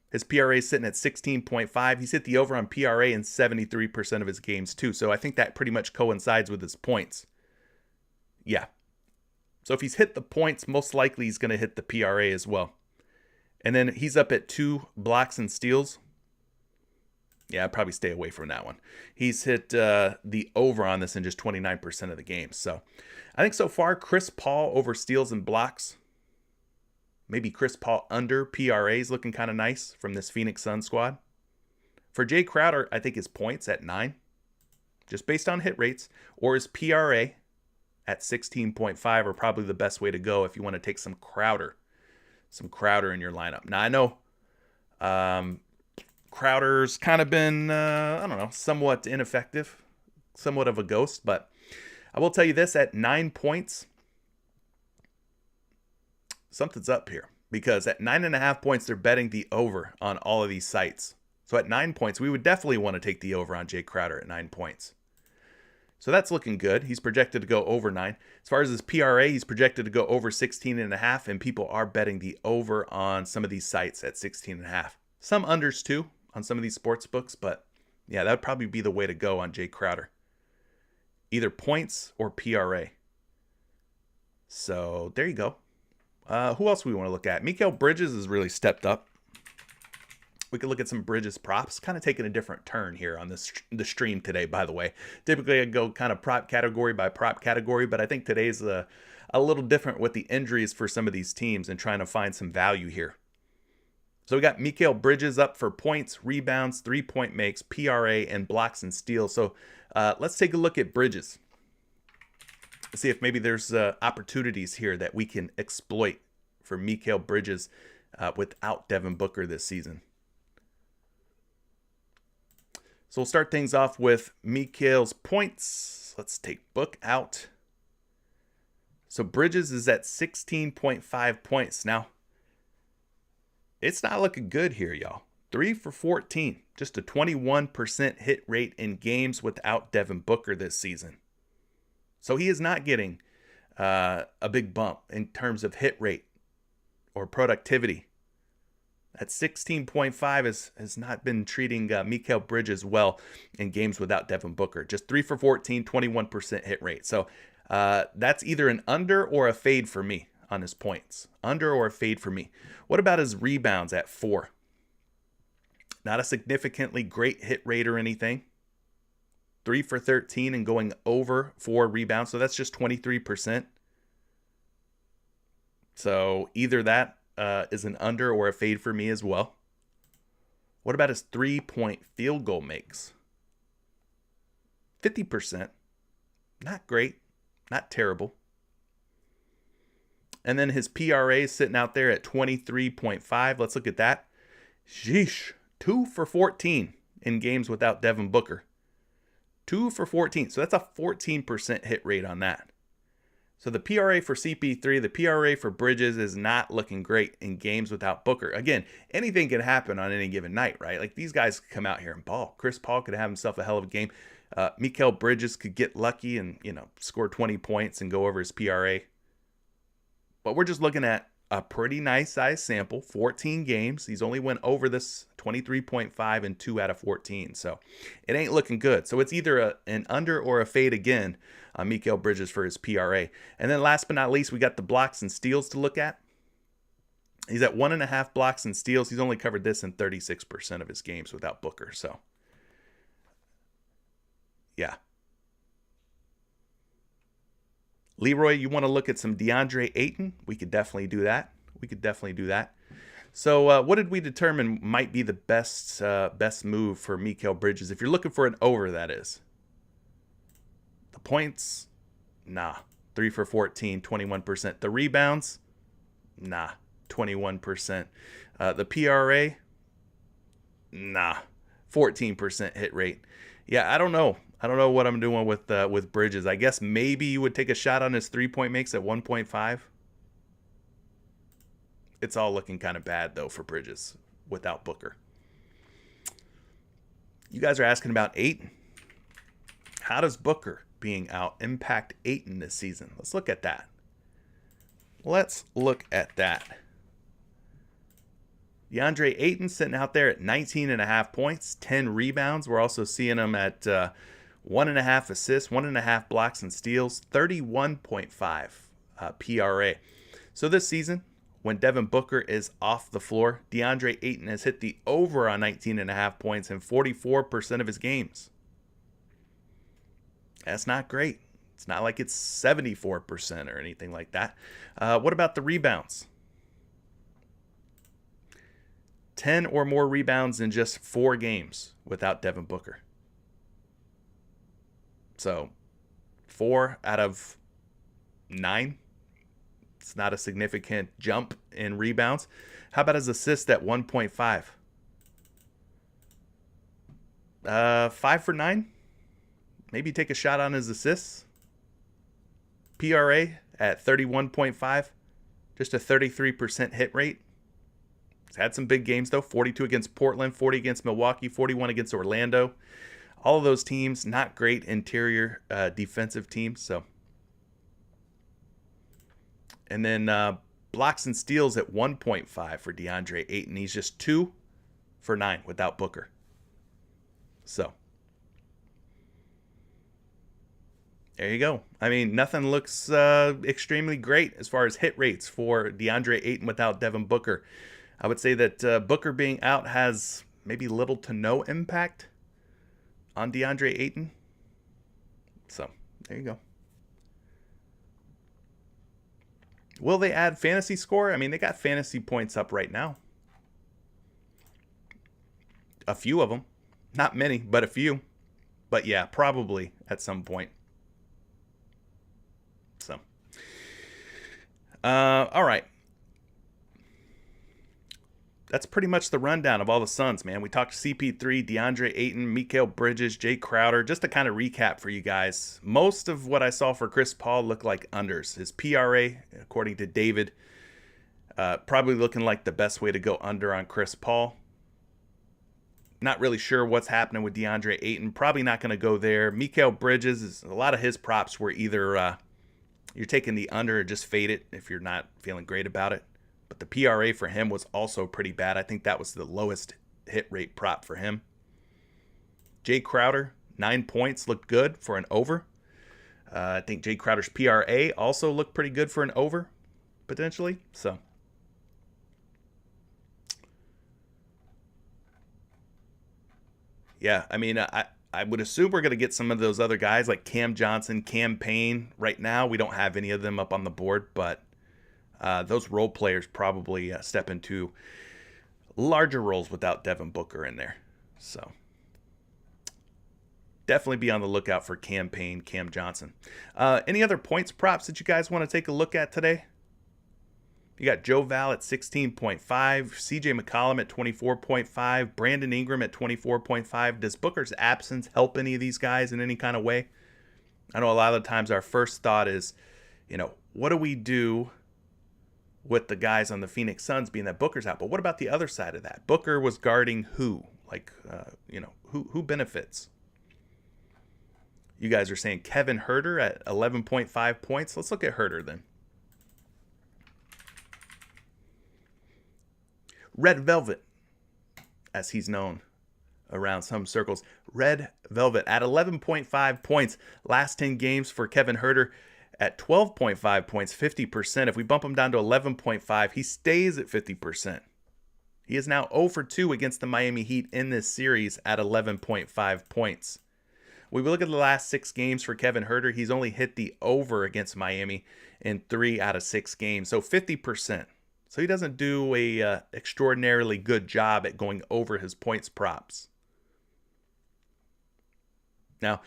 His PRA is sitting at 16.5. He's hit the over on PRA in 73% of his games too, so I think that pretty much coincides with his points. Yeah. So if he's hit the points, most likely he's going to hit the PRA as well. And then he's up at 2 blocks and steals. Yeah, I'd probably stay away from that one. He's hit the over on this in just 29% of the games. So I think so far, Chris Paul over steals and blocks. Maybe Chris Paul under PRA is looking kind of nice from this Phoenix Suns squad. For Jay Crowder, I think his points at 9, just based on hit rates, or his PRA at 16.5 are probably the best way to go if you want to take some Crowder in your lineup. Now, I know Crowder's kind of been, somewhat ineffective, somewhat of a ghost, but I will tell you this, at 9 points, something's up here, because at 9.5 points, they're betting the over on all of these sites. So at 9 points, we would definitely want to take the over on Jay Crowder at 9 points. So that's looking good. He's projected to go over 9. As far as his PRA, he's projected to go over 16.5, and people are betting the over on some of these sites at 16.5. Some unders too on some of these sports books, but yeah, that would probably be the way to go on Jay Crowder. Either points or PRA. So there you go. Who else we want to look at? Mikal Bridges has really stepped up. We could look at some Bridges props, kind of taking a different turn here on the stream today, by the way. Typically, I go kind of prop category by prop category, but I think today's a little different with the injuries for some of these teams and trying to find some value here. So we got Mikal Bridges up for points, rebounds, 3-point makes, PRA, and blocks and steals. So let's take a look at Bridges. Let's see if maybe there's opportunities here that we can exploit for Mikal Bridges without Devin Booker this season. So we'll start things off with Mikal's points. Let's take Book out. So Bridges is at 16.5 points. Now, it's not looking good here, y'all. 3 for 14, just a 21% hit rate in games without Devin Booker this season. So he is not getting a big bump in terms of hit rate or productivity. That 16.5 has not been treating Mikal Bridges well in games without Devin Booker. Just 3 for 14, 21% hit rate. So that's either an under or a fade for me on his points. Under or a fade for me. What about his rebounds at 4? Not a significantly great hit rate or anything. 3 for 13 and going over 4 rebounds. So that's just 23%. So either that is an under or a fade for me as well. What about his 3-point field goal makes? 50%. Not great. Not terrible. And then his PRA is sitting out there at 23.5. Let's look at that. Sheesh. 2 for 14 in games without Devin Booker. 2 for 14. So that's a 14% hit rate on that. So the PRA for CP3, the PRA for Bridges is not looking great in games without Booker. Again, anything can happen on any given night, right? Like these guys could come out here and ball. Chris Paul could have himself a hell of a game. Mikal Bridges could get lucky and, score 20 points and go over his PRA. But we're just looking at a pretty nice size sample, 14 games. He's only went over this 23.5 in 2 out of 14. So it ain't looking good. So it's either an under or a fade again on Mikal Bridges for his PRA. And then last but not least, we got the blocks and steals to look at. He's at 1.5 blocks and steals. He's only covered this in 36% of his games without Booker. So yeah. Leroy, you want to look at some DeAndre Ayton? We could definitely do that. So what did we determine might be the best move for Mikal Bridges? If you're looking for an over, that is. The points? Nah. 3 for 14, 21%. The rebounds? Nah. 21%. The PRA? Nah. 14% hit rate. Yeah, I don't know. I don't know what I'm doing with Bridges. I guess maybe you would take a shot on his 3-point makes at 1.5. It's all looking kind of bad, though, for Bridges without Booker. You guys are asking about Ayton. How does Booker being out impact Ayton this season? Let's look at that. DeAndre Ayton sitting out there at 19.5 points, 10 rebounds. We're also seeing him at 1.5 assists, 1.5 blocks and steals, 31.5 PRA. So this season, when Devin Booker is off the floor, DeAndre Ayton has hit the over on 19.5 points in 44% of his games. That's not great. It's not like it's 74% or anything like that. What about the rebounds? 10 or more rebounds in just 4 games without Devin Booker. So 4 out of 9. It's not a significant jump in rebounds. How about his assist at 1.5? 5 for 9. Maybe take a shot on his assists. PRA at 31.5. Just a 33% hit rate. He's had some big games, though. 42 against Portland, 40 against Milwaukee, 41 against Orlando. All of those teams, not great interior defensive teams. So, and then blocks and steals at 1.5 for DeAndre Ayton. He's just 2 for 9 without Booker. So, there you go. I mean, nothing looks extremely great as far as hit rates for DeAndre Ayton without Devin Booker. I would say that Booker being out has maybe little to no impact on DeAndre Ayton. So, there you go. Will they add fantasy score? I mean, they got fantasy points up right now. A few of them. Not many, but a few. But yeah, probably at some point. So, all right. That's pretty much the rundown of all the Suns, man. We talked CP3, DeAndre Ayton, Mikal Bridges, Jay Crowder. Just to kind of recap for you guys, most of what I saw for Chris Paul looked like unders. His PRA, according to David, probably looking like the best way to go under on Chris Paul. Not really sure what's happening with DeAndre Ayton. Probably not going to go there. Mikal Bridges, a lot of his props were either you're taking the under or just fade it if you're not feeling great about it. But the PRA for him was also pretty bad. I think that was the lowest hit rate prop for him. Jay Crowder, 9 points, looked good for an over. I think Jay Crowder's PRA also looked pretty good for an over, potentially. So, yeah, I mean, I would assume we're going to get some of those other guys like Cam Johnson, Cam Payne. Right now, we don't have any of them up on the board, but those role players probably step into larger roles without Devin Booker in there. So, definitely be on the lookout for Cam Payne, Cam Johnson. Any other points props that you guys want to take a look at today? You got Joe Val at 16.5, CJ McCollum at 24.5, Brandon Ingram at 24.5. Does Booker's absence help any of these guys in any kind of way? I know a lot of the times our first thought is, what do we do with the guys on the Phoenix Suns being that Booker's out? But what about the other side of that? Booker was guarding who? Who benefits? You guys are saying Kevin Huerter at 11.5 points. Let's look at Huerter then. Red Velvet, as he's known around some circles. Red Velvet at 11.5 points. Last 10 games for Kevin Huerter at 12.5 points, 50%. If we bump him down to 11.5, he stays at 50%. He is now 0 for 2 against the Miami Heat in this series at 11.5 points. We look at the last 6 games for Kevin Huerter. He's only hit the over against Miami in 3 out of 6 games, so 50%. So he doesn't do a extraordinarily good job at going over his points props. Now,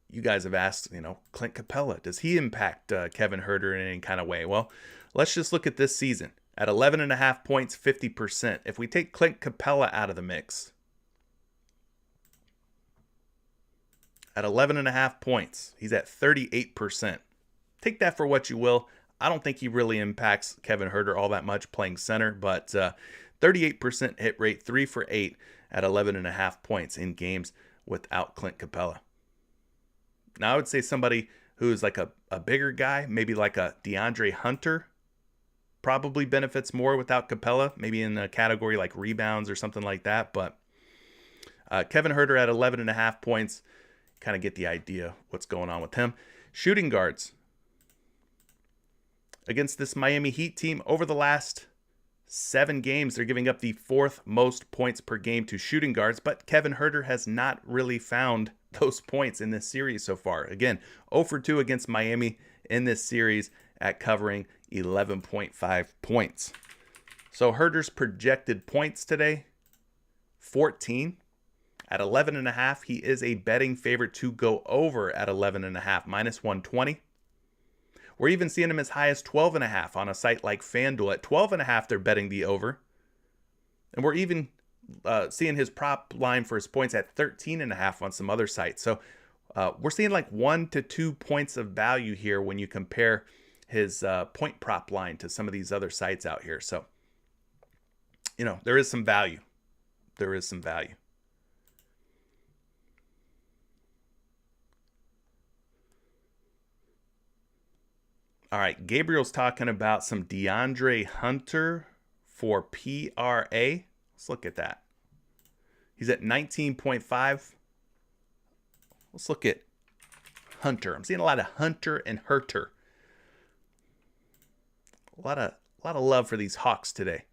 you guys have asked, Clint Capella, does he impact Kevin Huerter in any kind of way? Well, let's just look at this season. At 11.5 points, 50%. If we take Clint Capella out of the mix, at 11.5 points, he's at 38%. Take that for what you will. I don't think he really impacts Kevin Huerter all that much playing center, but 38% hit rate, 3 for 8 at 11.5 points in games without Clint Capella. Now, I would say somebody who's like a bigger guy, maybe like a DeAndre Hunter, probably benefits more without Capella, maybe in a category like rebounds or something like that. But Kevin Huerter at 11.5 points, kind of get the idea what's going on with him. Shooting guards. Against this Miami Heat team, over the last 7 games, they're giving up the 4th most points per game to shooting guards, but Kevin Huerter has not really found those points in this series so far. Again, 0 for 2 against Miami in this series at covering 11.5 points. So Huerter's projected points today, 14. At 11.5, he is a betting favorite to go over at 11.5, minus 120. We're even seeing him as high as 12.5 on a site like FanDuel. At 12.5, they're betting the over. And we're even seeing his prop line for his points at 13.5 on some other sites. So we're seeing like 1 to 2 points of value here when you compare his point prop line to some of these other sites out here. So, there is some value. There is some value. All right, Gabriel's talking about some DeAndre Hunter for PRA. Let's look at that. He's at 19.5. Let's look at Hunter. I'm seeing a lot of Hunter and Huerter. A lot of love for these Hawks today.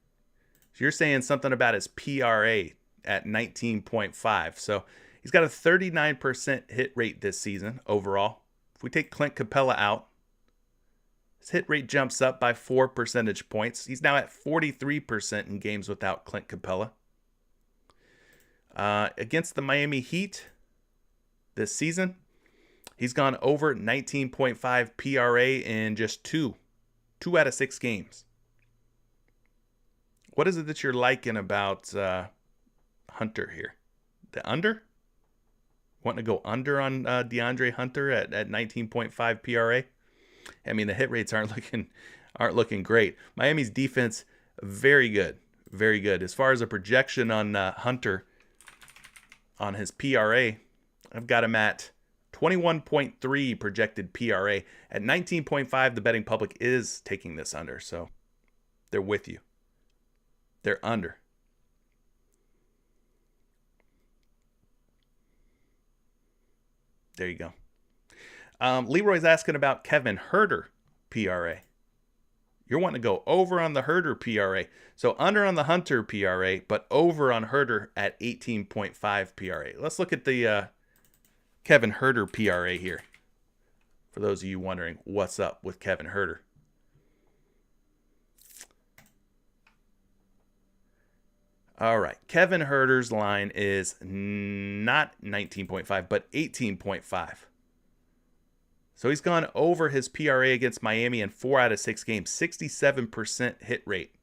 So you're saying something about his PRA at 19.5. So he's got a 39% hit rate this season overall. If we take Clint Capella out, his hit rate jumps up by 4 percentage points. He's now at 43% in games without Clint Capella. Against the Miami Heat this season, he's gone over 19.5 PRA in just 2 out of 6 games. What is it that you're liking about Hunter here? The under? Wanting to go under on DeAndre Hunter at 19.5 PRA? I mean, the hit rates aren't looking great. Miami's defense, very good. Very good. As far as a projection on Hunter, on his PRA. I've got him at 21.3 projected PRA. At 19.5, the betting public is taking this under, so they're with you. They're under. There you go. Leroy's asking about Kevin Huerter PRA. You're wanting to go over on the Huerter PRA. So under on the Hunter PRA, but over on Huerter at 18.5 PRA. Let's look at the Kevin Huerter PRA here. For those of you wondering what's up with Kevin Huerter. All right. Kevin Huerter's line is not 19.5, but 18.5. So he's gone over his PRA against Miami in 4 out of 6 games. 67% hit rate.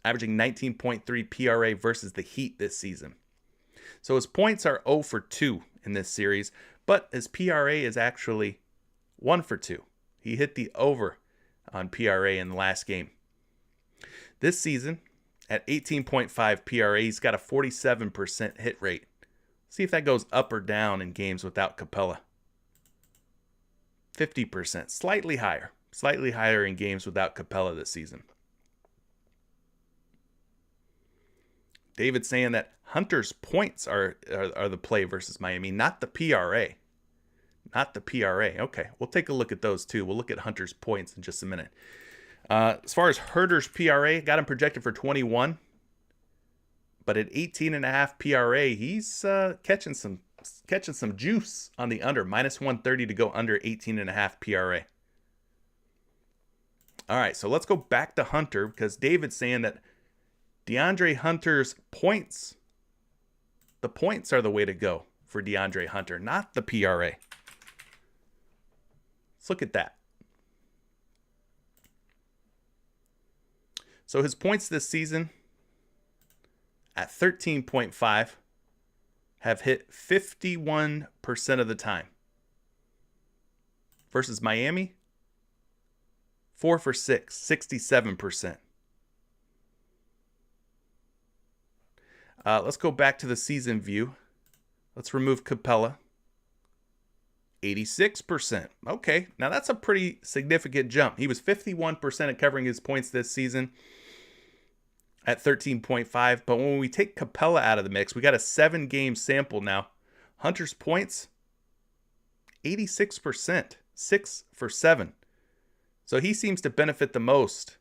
Averaging 19.3 PRA versus the Heat this season. So his points are 0 for 2 in this series, but his PRA is actually 1 for 2. He hit the over on PRA in the last game. This season, at 18.5 PRA, he's got a 47% hit rate. See if that goes up or down in games without Capella. 50%, slightly higher in games without Capella this season. David's saying that Hunter's points are the play versus Miami, not the PRA. Not the PRA. Okay, we'll take a look at those too. We'll look at Hunter's points in just a minute. As far as Huerter's PRA, got him projected for 21. But at 18.5 PRA, he's catching some juice on the under. Minus 130 to go under 18.5 PRA. All right, so let's go back to Hunter because David's saying that DeAndre Hunter's points, the points are the way to go for DeAndre Hunter, not the PRA. Let's look at that. So his points this season at 13.5 have hit 51% of the time. Versus Miami, 4 for 6, 67%. Let's go back to the season view. Let's remove Capella. 86%. Okay, now that's a pretty significant jump. He was 51% at covering his points this season at 13.5. But when we take Capella out of the mix, we got a 7-game sample now. Hunter's points, 86%. 6 for 7. So he seems to benefit the most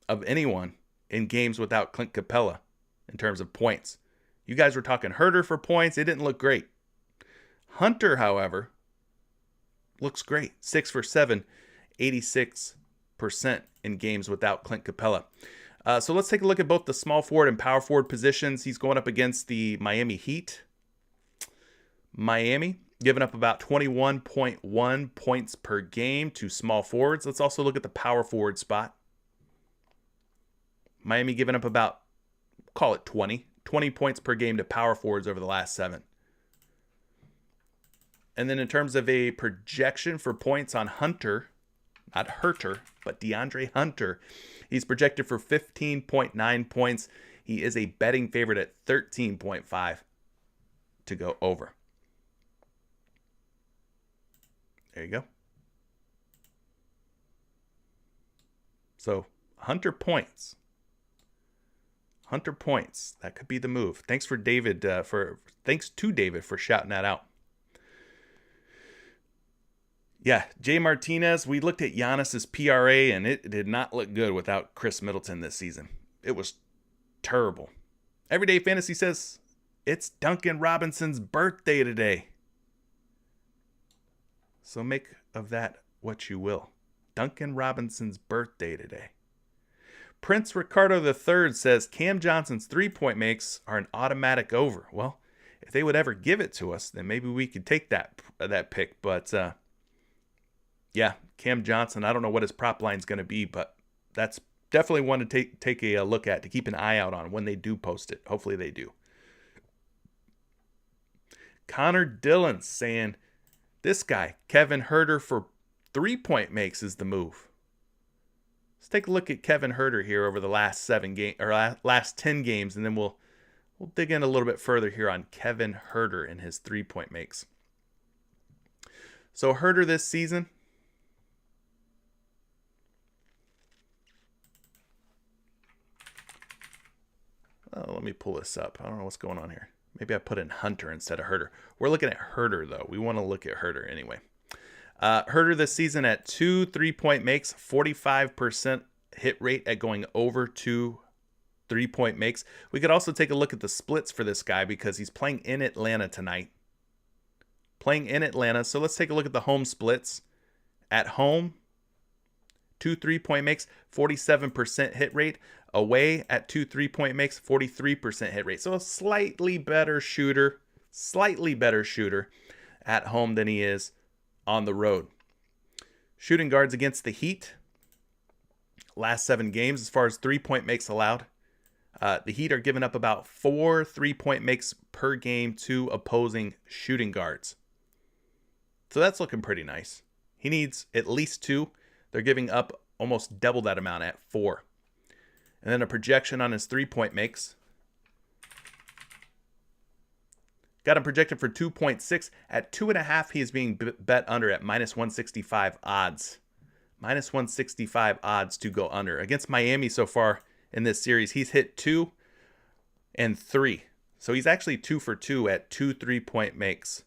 of anyone in games without Clint Capella in terms of points. You guys were talking Huerter for points. It didn't look great. Hunter, however, looks great. 6 for 7, 86% in games without Clint Capella. So let's take a look at both the small forward and power forward positions. He's going up against the Miami Heat. Miami giving up about 21.1 points per game to small forwards. Let's also look at the power forward spot. Miami giving up about, call it 20 points per game to power forwards over the last 7. And then in terms of a projection for points on Hunter, not Huerter, but DeAndre Hunter, he's projected for 15.9 points. He is a betting favorite at 13.5 to go over. There you go. So Hunter points. That could be the move. Thanks to David for shouting that out. Yeah, Jay Martinez, we looked at Giannis's PRA, and it did not look good without Chris Middleton this season. It was terrible. Everyday Fantasy says, it's Duncan Robinson's birthday today. So make of that what you will. Duncan Robinson's birthday today. Prince Ricardo III says, Cam Johnson's 3-point makes are an automatic over. Well, if they would ever give it to us, then maybe we could take that pick. But yeah, Cam Johnson, I don't know what his prop line is going to be, but that's definitely one to take a look at, to keep an eye out on when they do post it. Hopefully they do. Connor Dillon saying, this guy, Kevin Huerter for 3-point makes is the move. Let's take a look at Kevin Huerter here over the last last 10 games, and then we'll we'll dig in a little bit further here on Kevin Huerter and his 3-point makes. So Huerter this season, let me pull this up. I don't know what's going on here. Maybe I put in Hunter instead of Huerter. We're looking at Huerter, though. We want to look at Huerter anyway. Huerter this season at 2 3-point makes, 45% hit rate at going over 2 3-point makes. We could also take a look at the splits for this guy because he's playing in Atlanta tonight. So let's take a look at the home splits. At home, 2 3-point makes, 47% hit rate. Away at 2 3-point makes, 43% hit rate. So a slightly better shooter at home than he is on the road. Shooting guards against the Heat. Last 7 games, as far as 3-point makes allowed, the Heat are giving up about 4 3-point makes per game to opposing shooting guards. So that's looking pretty nice. He needs at least 2. They're giving up almost double that amount at 4. And then a projection on his 3-point makes. Got him projected for 2.6. At 2.5, he is being bet under at minus 165 odds. Minus 165 odds to go under. Against Miami so far in this series, he's hit 2 and 3. So he's actually 2 for 2 at 2 3-point makes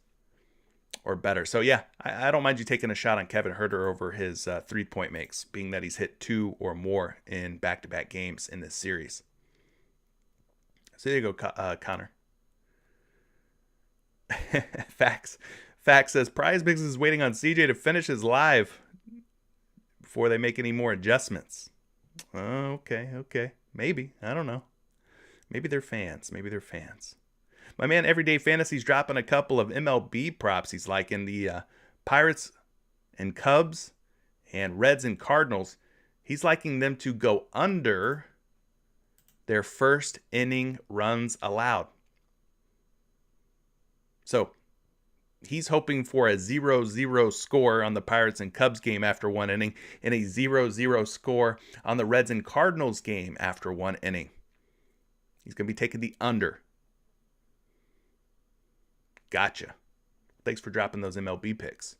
or better. So yeah, I don't mind you taking a shot on Kevin Huerter over his 3-point makes, being that he's hit 2 or more in back-to-back games in this series. So there you go, Connor. Facts says PrizePicks is waiting on CJ to finish his live before they make any more adjustments. Okay. Maybe. I don't know. Maybe they're fans. My man Everyday Fantasy's dropping a couple of MLB props he's liking. The Pirates and Cubs and Reds and Cardinals. He's liking them to go under their first inning runs allowed. So he's hoping for a 0-0 score on the Pirates and Cubs game after 1 inning and a 0-0 score on the Reds and Cardinals game after 1 inning. He's going to be taking the under. Gotcha. Thanks for dropping those MLB picks.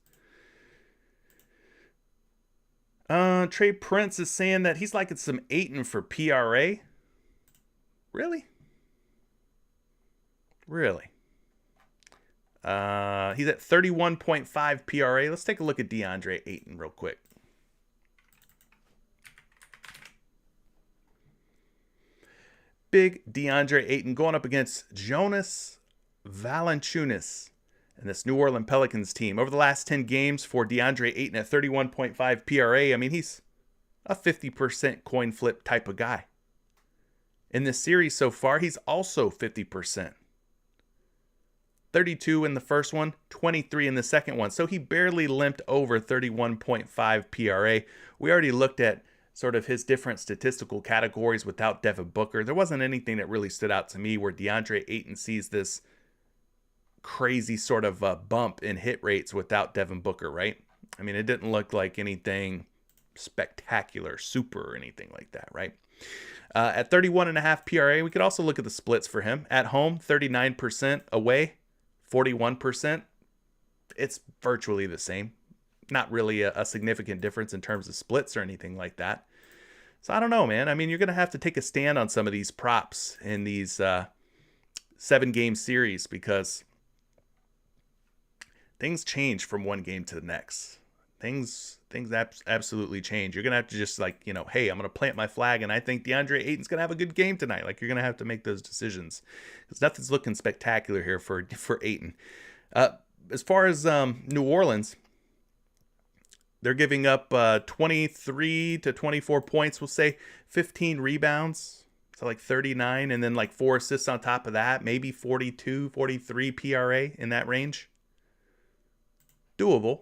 Trey Prince is saying that he's liking some Ayton for PRA. Really? He's at 31.5 PRA. Let's take a look at DeAndre Ayton real quick. Big DeAndre Ayton going up against Jonas Valanciunas and this New Orleans Pelicans team. Over the last 10 games for DeAndre Ayton at 31.5 PRA, I mean, he's a 50% coin flip type of guy. In this series so far, he's also 50%. 32 in the first one, 23 in the second one. So he barely limped over 31.5 PRA. We already looked at sort of his different statistical categories without Devin Booker. There wasn't anything that really stood out to me where DeAndre Ayton sees this crazy sort of bump in hit rates without Devin Booker, right? I mean, it didn't look like anything spectacular, super, or anything like that, right? At 31.5 PRA, we could also look at the splits for him. At home, 39%. Away, 41%. It's virtually the same. Not really a significant difference in terms of splits or anything like that. So I don't know, man. I mean, you're going to have to take a stand on some of these props in these 7-game series because things change from one game to the next. Things absolutely change. You're going to have to just hey, I'm going to plant my flag and I think DeAndre Ayton's going to have a good game tonight. Like, you're going to have to make those decisions because nothing's looking spectacular here for Ayton. As far as New Orleans, they're giving up 23 to 24 points, we'll say 15 rebounds, so like 39, and then like 4 assists on top of that, maybe 42, 43 PRA in that range. Doable.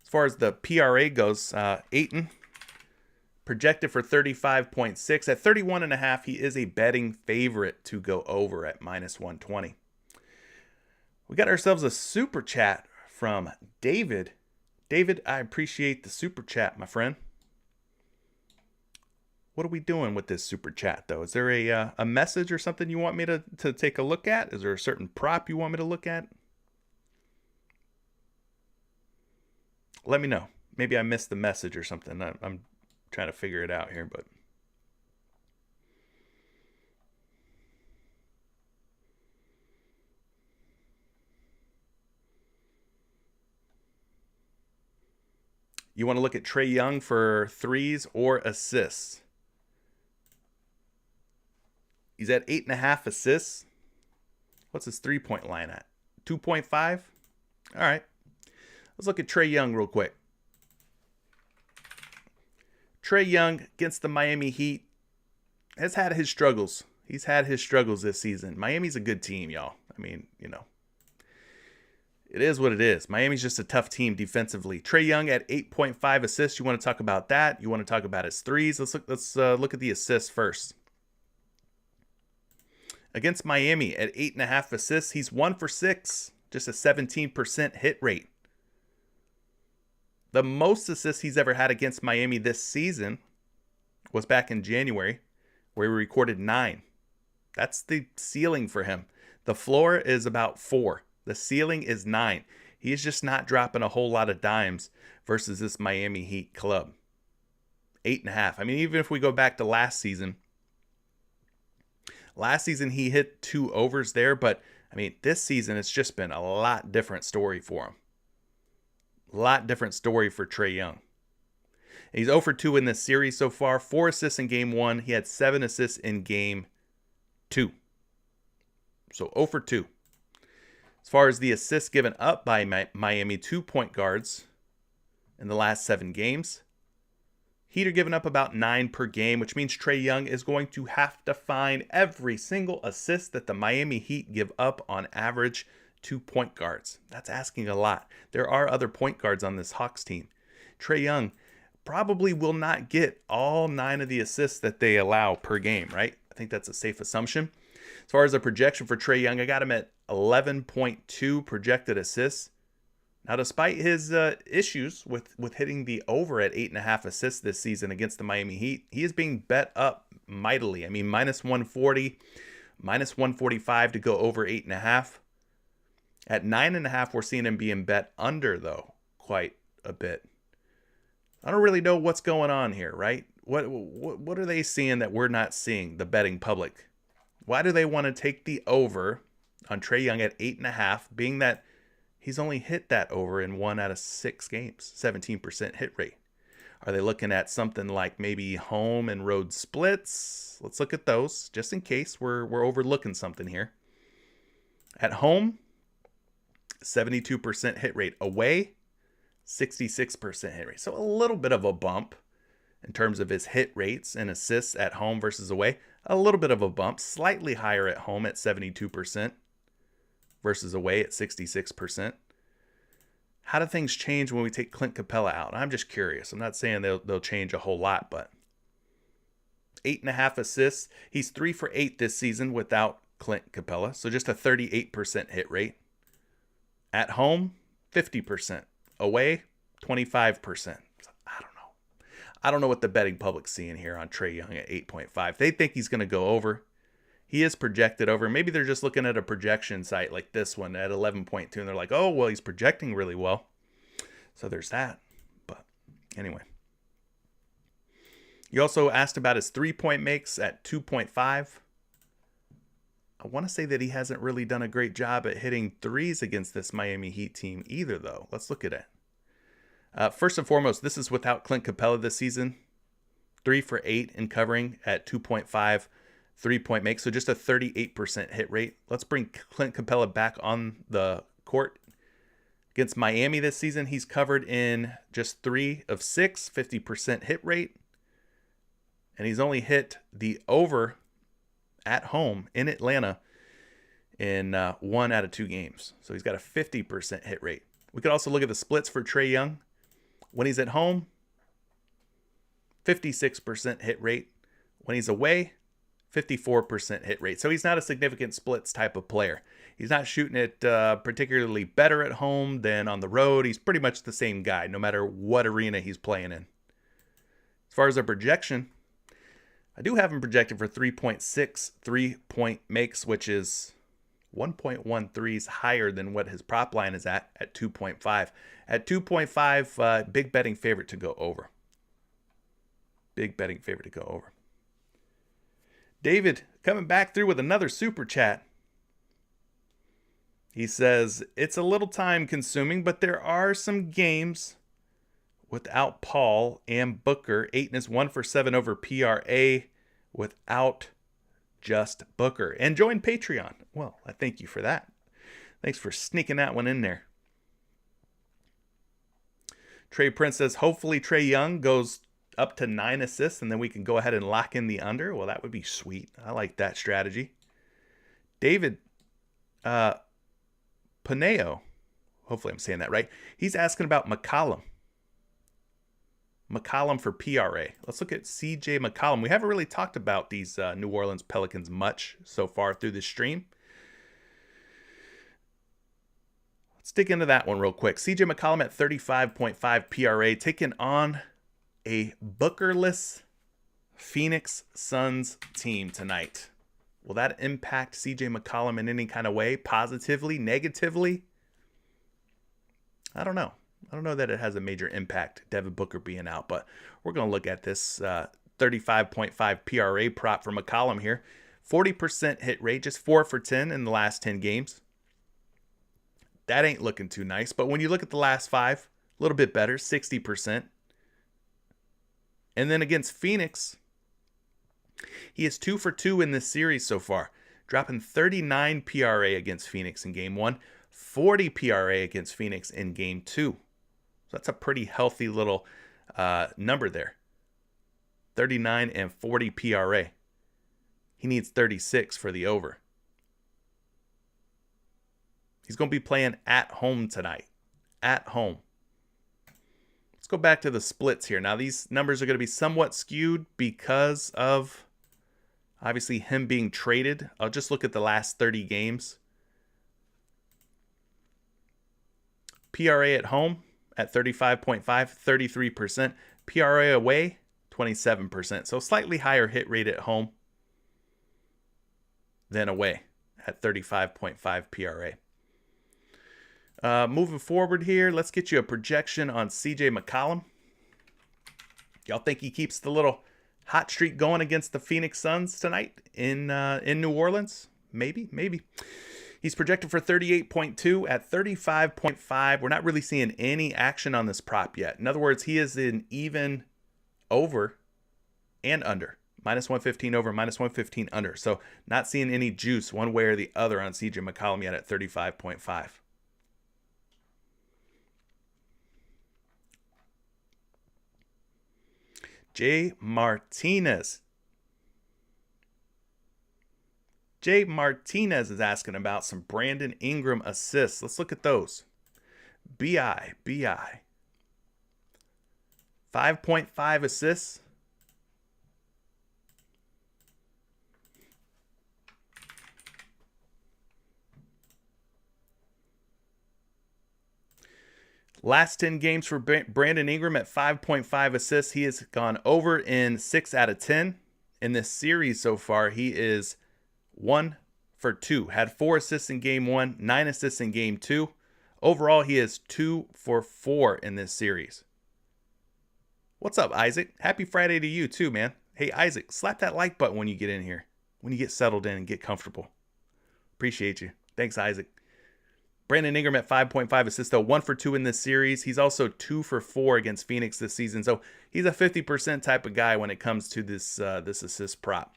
As far as the PRA goes, Ayton projected for 35.6. At 31.5, he is a betting favorite to go over at minus 120. We got ourselves a super chat from David. David, I appreciate the super chat, my friend. What are we doing with this super chat, though? Is there a message or something you want me to take a look at? Is there a certain prop you want me to look at? Let me know. Maybe I missed the message or something. I'm trying to figure it out here, but... You want to look at Trey Young for threes or assists. He's at 8.5 assists. What's his 3-point line at? 2.5? All right. Let's look at Trey Young real quick. Trey Young against the Miami Heat has had his struggles. He's had his struggles this season. Miami's a good team, y'all. I mean, it is what it is. Miami's just a tough team defensively. Trey Young at 8.5 assists. You want to talk about that? You want to talk about his threes? Let's look at the assists first. Against Miami at 8.5 assists, he's 1 for 6, just a 17% hit rate. The most assists he's ever had against Miami this season was back in January, where he recorded 9. That's the ceiling for him. The floor is about 4. The ceiling is 9. He's just not dropping a whole lot of dimes versus this Miami Heat club. 8.5. I mean, even if we go back to last season he hit 2 overs there, but I mean, this season it's just been a lot different story for him. A lot different story for Trey Young. He's 0 for 2 in this series so far. 4 assists in game 1. He had 7 assists in game 2. So 0 for 2. As far as the assists given up by Miami, 2 point guards in the last 7 games. Heat are giving up about 9 per game, which means Trey Young is going to have to find every single assist that the Miami Heat give up on average to point guards. That's asking a lot. There are other point guards on this Hawks team. Trey Young probably will not get all 9 of the assists that they allow per game, right? I think that's a safe assumption. As far as the projection for Trey Young, I got him at 11.2 projected assists. Now, despite his issues with hitting the over at 8.5 assists this season against the Miami Heat, he is being bet up mightily. I mean, minus 140, minus 145 to go over 8.5. At 9.5, we're seeing him being bet under, though, quite a bit. I don't really know what's going on here, right? What are they seeing that we're not seeing, the betting public? Why do they want to take the over on Trey Young at 8.5, being that he's only hit that over in 1 out of 6 games, 17% hit rate? Are they looking at something like maybe home and road splits? Let's look at those, just in case we're overlooking something here. At home, 72% hit rate. Away, 66% hit rate. So a little bit of a bump in terms of his hit rates and assists at home versus away. A little bit of a bump, slightly higher at home at 72% versus away at 66%. How do things change when we take Clint Capella out? I'm just curious. I'm not saying they'll change a whole lot, but 8.5 assists. He's 3 for 8 this season without Clint Capella, so just a 38% hit rate. At home, 50%. Away, 25%. I don't know what the betting public's seeing here on Trey Young at 8.5. They think he's going to go over. He is projected over. Maybe they're just looking at a projection site like this one at 11.2, and they're like, oh, well, he's projecting really well. So there's that. But anyway. You also asked about his 3-point makes at 2.5. I want to say that he hasn't really done a great job at hitting threes against this Miami Heat team either, though. Let's look at it. First and foremost, this is without Clint Capella this season. 3 for 8 in covering at 2.5 3-point make, so just a 38% hit rate. Let's bring Clint Capella back on the court. Against Miami this season, he's covered in just 3 of 6, 50% hit rate. And he's only hit the over at home in Atlanta in 1 out of 2 games. So he's got a 50% hit rate. We could also look at the splits for Trey Young. When he's at home, 56% hit rate. When he's away, 54% hit rate. So he's not a significant splits type of player. He's not shooting it particularly better at home than on the road. He's pretty much the same guy, no matter what arena he's playing in. As far as a projection, I do have him projected for 3.6 3-point makes, which is 1.13s higher than what his prop line is at 2.5. At 2.5, big betting favorite to go over. Big betting favorite to go over. David coming back through with another super chat. He says, it's a little time consuming, but there are some games without Paul and Booker. Ayton is 1 for 7 over PRA without just Booker. And join Patreon. Well, I thank you for that. Thanks for sneaking that one in there. Trey Prince says, hopefully Trey Young goes up to 9 assists, and then we can go ahead and lock in the under. Well, that would be sweet. I like that strategy. David Paneo, hopefully I'm saying that right. He's asking about McCollum. McCollum for PRA. Let's look at CJ McCollum. We haven't really talked about these New Orleans Pelicans much so far through this stream. Let's dig into that one real quick. CJ McCollum at 35.5 PRA, taking on a Bookerless Phoenix Suns team tonight. Will that impact CJ McCollum in any kind of way? Positively? Negatively? I don't know. I don't know that it has a major impact, Devin Booker being out, but we're going to look at this 35.5 PRA prop for McCollum here. 40% hit rate, just 4 for 10 in the last 10 games. That ain't looking too nice, but when you look at the last 5, a little bit better, 60%. And then against Phoenix, he is 2 for 2 in this series so far, dropping 39 PRA against Phoenix in Game 1, 40 PRA against Phoenix in Game 2. So that's a pretty healthy little number there. 39 and 40 PRA. He needs 36 for the over. He's going to be playing at home tonight. At home. Let's go back to the splits here. Now, these numbers are going to be somewhat skewed because of, obviously, him being traded. I'll just look at the last 30 games. PRA at home at 35.5, 33%. PRA away, 27%. So slightly higher hit rate at home than away at 35.5 PRA. Moving forward here, let's get you a projection on CJ McCollum. Y'all think he keeps the little hot streak going against the Phoenix Suns tonight in New Orleans? Maybe. He's projected for 38.2 at 35.5. We're not really seeing any action on this prop yet. In other words, he is in even over and under. Minus 115 over, minus 115 under. So not seeing any juice one way or the other on CJ McCollum yet at 35.5. Jay Martinez. Jay Martinez is asking about some Brandon Ingram assists. Let's look at those. BI. 5.5 assists. Last 10 games for Brandon Ingram at 5.5 assists. He has gone over in 6 out of 10. In this series so far, he is 1 for 2. Had 4 assists in Game 1, 9 assists in Game 2. Overall, he is 2 for 4 in this series. What's up, Isaac? Happy Friday to you too, man. Hey, Isaac, slap that like button when you get in here. When you get settled in and get comfortable. Appreciate you. Thanks, Isaac. Brandon Ingram at 5.5 assists, though, 1 for 2 in this series. He's also 2 for 4 against Phoenix this season. So he's a 50% type of guy when it comes to this assist prop.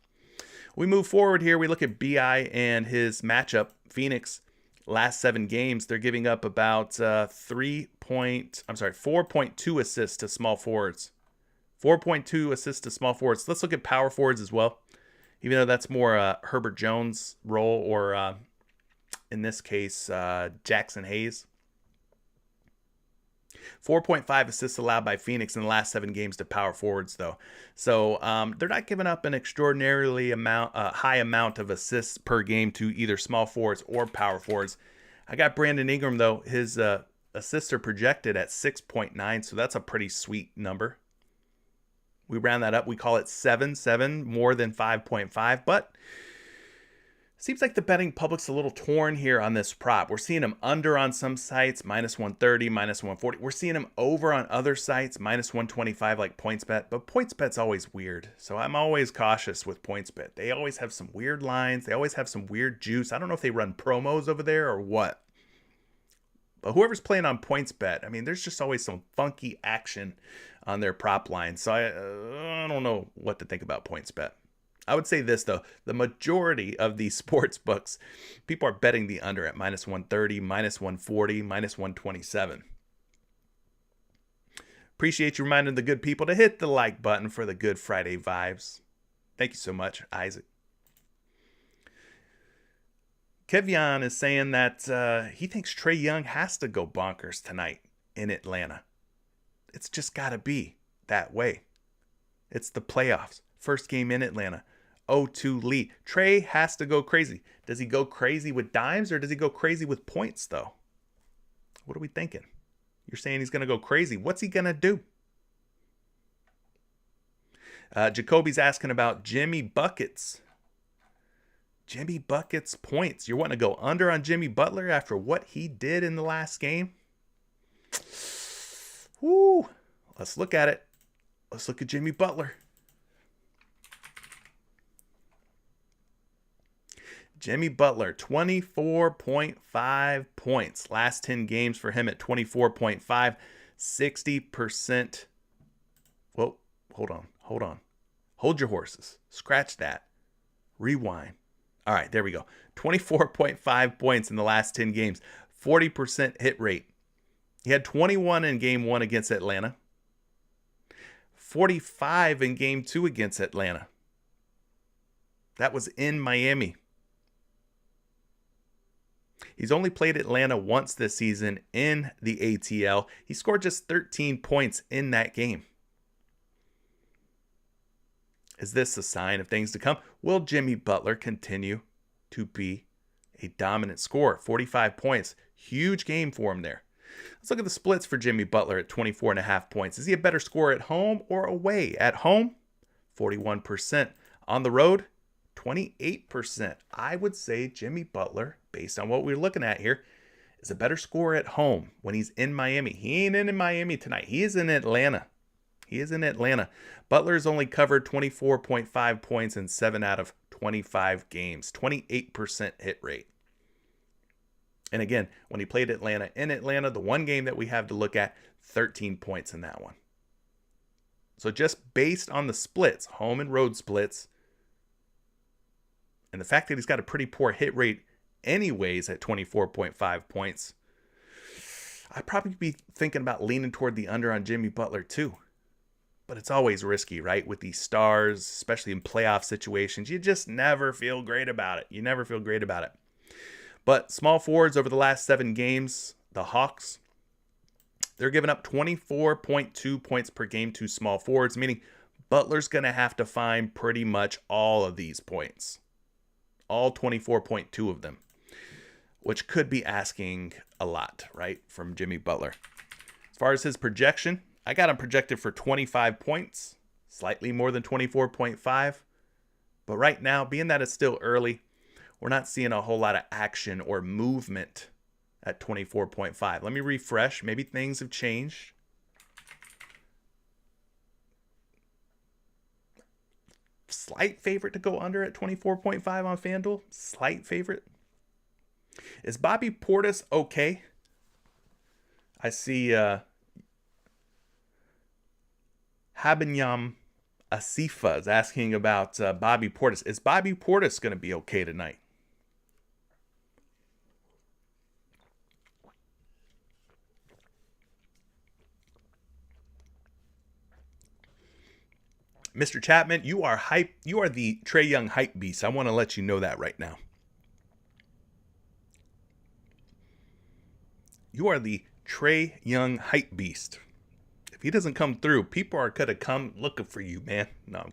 We move forward here. We look at BI and his matchup. Phoenix, last 7 games, they're giving up about 4.2 assists to small forwards. 4.2 assists to small forwards. Let's look at power forwards as well. Even though that's more Herbert Jones' role or in this case, Jackson Hayes. 4.5 assists allowed by Phoenix in the last 7 games to power forwards, though. So they're not giving up an extraordinarily high amount of assists per game to either small forwards or power forwards. I got Brandon Ingram, though. His assists are projected at 6.9, so that's a pretty sweet number. We round that up. We call it 7, more than 5.5. But seems like the betting public's a little torn here on this prop. We're seeing them under on some sites, minus 130, minus 140. We're seeing them over on other sites, minus 125 like PointsBet. But PointsBet's always weird. So I'm always cautious with PointsBet. They always have some weird lines. They always have some weird juice. I don't know if they run promos over there or what. But whoever's playing on PointsBet, I mean, there's just always some funky action on their prop line. So I don't know what to think about PointsBet. I would say this, though. The majority of these sports books, people are betting the under at minus 130, minus 140, minus 127. Appreciate you reminding the good people to hit the like button for the Good Friday vibes. Thank you so much, Isaac. Kevyan is saying that he thinks Trey Young has to go bonkers tonight in Atlanta. It's just got to be that way. It's the playoffs. First game in Atlanta. 0-2 lead. Trey has to go crazy. Does he go crazy with dimes or does he go crazy with points, though? What are we thinking? You're saying he's going to go crazy. What's he going to do? Jacoby's asking about Jimmy Buckets. Jimmy Buckets points. You're wanting to go under on Jimmy Butler after what he did in the last game? Woo. Let's look at it. Let's look at Jimmy Butler. Jimmy Butler, 24.5 points. Last 10 games for him at 24.5, 60%. Whoa, hold on. Hold your horses. Scratch that. Rewind. All right, there we go. 24.5 points in the last 10 games, 40% hit rate. He had 21 in game 1 against Atlanta, 45 in game 2 against Atlanta. That was in Miami. He's only played Atlanta once this season in the ATL. He scored just 13 points in that game. Is this a sign of things to come? Will Jimmy Butler continue to be a dominant scorer? 45 points. Huge game for him there. Let's look at the splits for Jimmy Butler at 24.5 points. Is he a better scorer at home or away? At home, 41%. On the road, 28%. I would say Jimmy Butler, based on what we're looking at here, is a better scorer at home when he's in Miami. He ain't in Miami tonight. He is in Atlanta. Butler's only covered 24.5 points in 7 out of 25 games. 28% hit rate. And again, when he played in Atlanta, the one game that we have to look at, 13 points in that one. So just based on the splits, home and road splits, and the fact that he's got a pretty poor hit rate anyways at 24.5 points, I'd probably be thinking about leaning toward the under on Jimmy Butler too. But it's always risky, right? With these stars, especially in playoff situations, you just never feel great about it. But small forwards over the last 7 games, the Hawks, they're giving up 24.2 points per game to small forwards, meaning Butler's going to have to find pretty much all of these points. All 24.2 of them, which could be asking a lot, right, from Jimmy Butler. As far as his projection, I got him projected for 25 points, slightly more than 24.5. But right now, being that it's still early, we're not seeing a whole lot of action or movement at 24.5. Let me refresh. Maybe things have changed. Slight favorite to go under at 24.5 on FanDuel. Slight favorite. Is Bobby Portis okay? I see Habinyam Asifa is asking about Bobby Portis. Is Bobby Portis going to be okay tonight? Mr. Chapman, you are hype. You are the Trey Young hype beast. I want to let you know that right now. You are the Trey Young hype beast. If he doesn't come through, people are going to come looking for you, man. No, I'm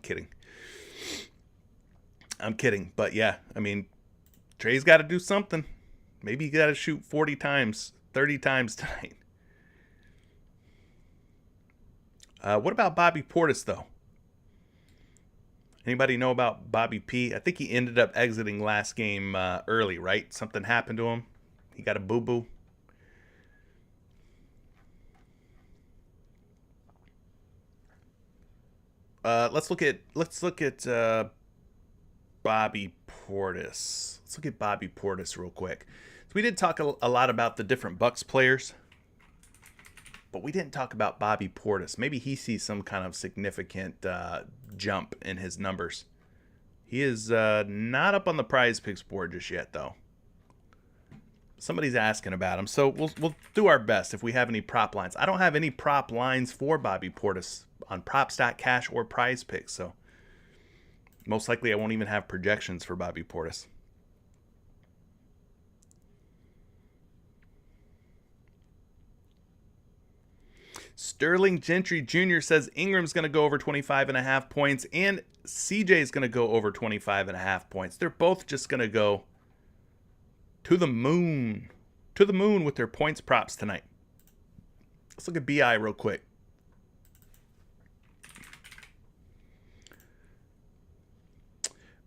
kidding. But yeah, I mean, Trey's got to do something. Maybe he got to shoot 40 times, 30 times tonight. What about Bobby Portis, though? Anybody know about Bobby P? I think he ended up exiting last game early, right? Something happened to him. He got a boo-boo. Let's look at Bobby Portis. Let's look at Bobby Portis real quick. So we did talk a lot about the different Bucks players, but we didn't talk about Bobby Portis. Maybe he sees some kind of significant jump in his numbers. He is not up on the PrizePicks board just yet, though. Somebody's asking about him, so we'll do our best if we have any prop lines. I don't have any prop lines for Bobby Portis on Prop.Cash or PrizePicks, so most likely I won't even have projections for Bobby Portis. Sterling Gentry Jr. says Ingram's going to go over 25.5 points and CJ is going to go over 25.5 points. They're both just going to go to the moon with their points props tonight. Let's look at BI real quick.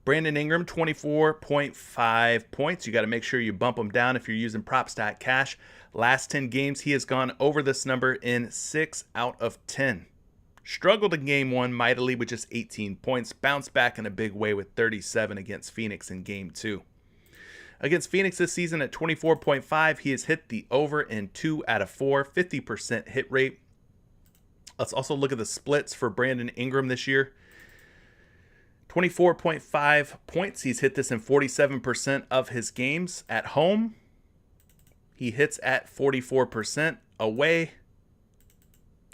Brandon Ingram, 24.5 points. You got to make sure you bump him down if you're using Props.Cash. Last 10 games, he has gone over this number in 6 out of 10. Struggled in game 1 mightily with just 18 points. Bounced back in a big way with 37 against Phoenix in game 2. Against Phoenix this season at 24.5, he has hit the over in 2 out of 4, 50% hit rate. Let's also look at the splits for Brandon Ingram this year. 24.5 points. He's hit this in 47% of his games. At home, he hits at 44%. Away,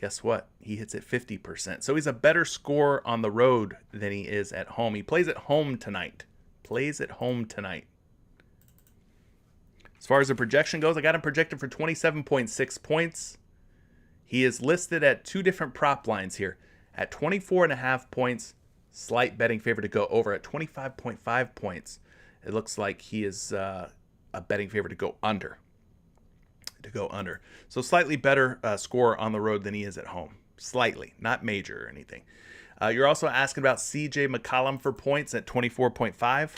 guess what? He hits at 50%. So he's a better scorer on the road than he is at home. He plays at home tonight. As far as the projection goes, I got him projected for 27.6 points. He is listed at 2 different prop lines here. At 24.5 points, slight betting favor to go over. At 25.5 points, it looks like he is a betting favor to go under. So slightly better score on the road than he is at home. Slightly, not major or anything. You're also asking about CJ McCollum for points at 24.5.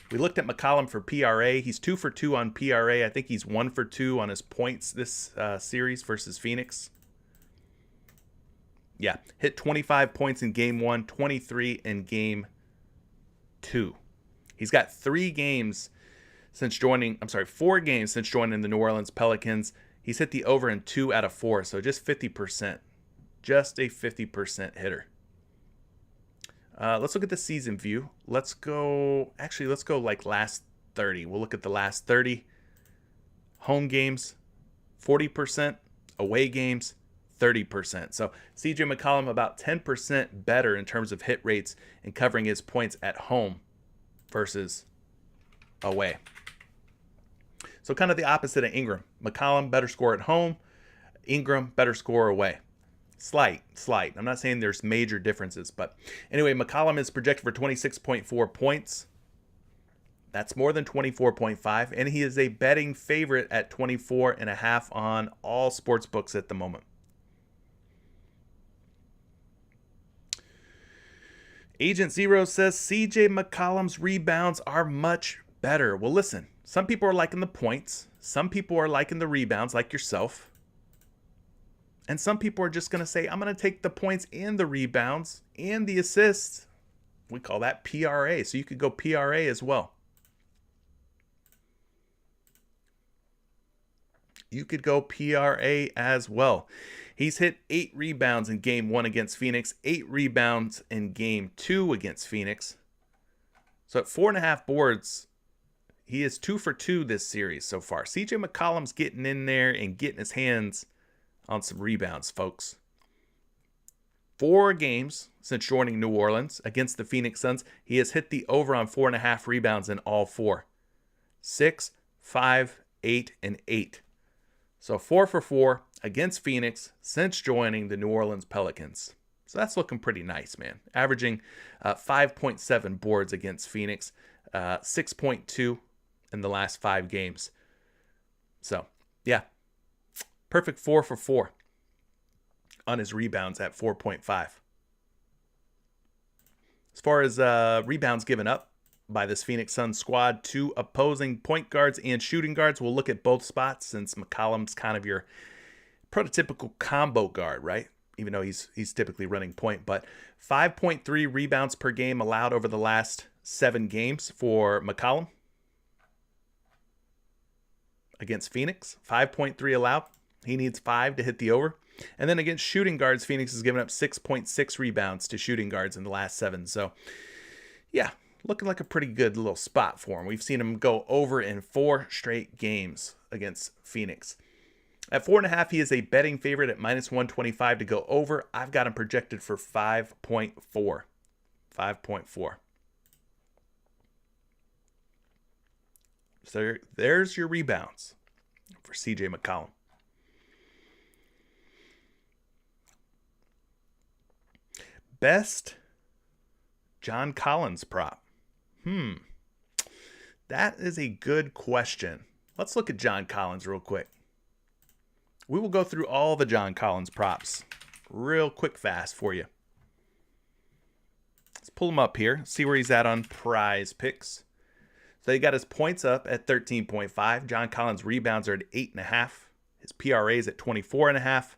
We looked at McCollum for PRA. He's 2 for 2 on PRA. I think he's 1 for 2 on his points this series versus Phoenix. Yeah, hit 25 points in game 1, 23 in game 2. He's got 4 games since joining the New Orleans Pelicans. He's hit the over in 2 out of 4, so just 50%. Just a 50% hitter. Let's look at the season view. Let's go like last 30. We'll look at the last 30. Home games, 40%. Away games, 30%. So CJ McCollum about 10% better in terms of hit rates and covering his points at home versus away. So kind of the opposite of Ingram. McCollum better score at home. Ingram better score away. Slight. I'm not saying there's major differences, but anyway, McCollum is projected for 26.4 points. That's more than 24.5, and he is a betting favorite at 24.5 on all sports books at the moment. Agent Zero says CJ McCollum's rebounds are much better. Well, listen, some people are liking the points. Some people are liking the rebounds, like yourself. And some people are just going to say, I'm going to take the points and the rebounds and the assists. We call that PRA. So you could go PRA as well. He's hit 8 rebounds in game 1 against Phoenix, 8 rebounds in game 2 against Phoenix. So at 4.5 boards, he is 2 for 2 this series so far. CJ McCollum's getting in there and getting his hands on some rebounds, folks. 4 games since joining New Orleans against the Phoenix Suns, he has hit the over on 4.5 rebounds in all 4. 6, 5, 8, and 8. So 4 for 4 against Phoenix since joining the New Orleans Pelicans. So that's looking pretty nice, man. Averaging 5.7 boards against Phoenix, 6.2 in the last 5 games. So, yeah. Perfect 4 for 4 on his rebounds at 4.5. As far as rebounds given up by this Phoenix Suns squad to opposing point guards and shooting guards, we'll look at both spots since McCollum's kind of your prototypical combo guard, right? Even though he's typically running point. But 5.3 rebounds per game allowed over the last 7 games for McCollum against Phoenix. 5.3 allowed. He needs 5 to hit the over. And then against shooting guards, Phoenix has given up 6.6 rebounds to shooting guards in the last 7. So, yeah, looking like a pretty good little spot for him. We've seen him go over in 4 straight games against Phoenix. At 4.5, he is a betting favorite at minus 125 to go over. I've got him projected for 5.4. 5.4. So there's your rebounds for CJ McCollum. Best John Collins prop. That is a good question. Let's look at John Collins real quick. We will go through all the John Collins props real quick fast for you. Let's pull him up here, see where he's at on PrizePicks. So he got his points up at 13.5. John Collins' rebounds are at 8.5. His PRA is at 24.5.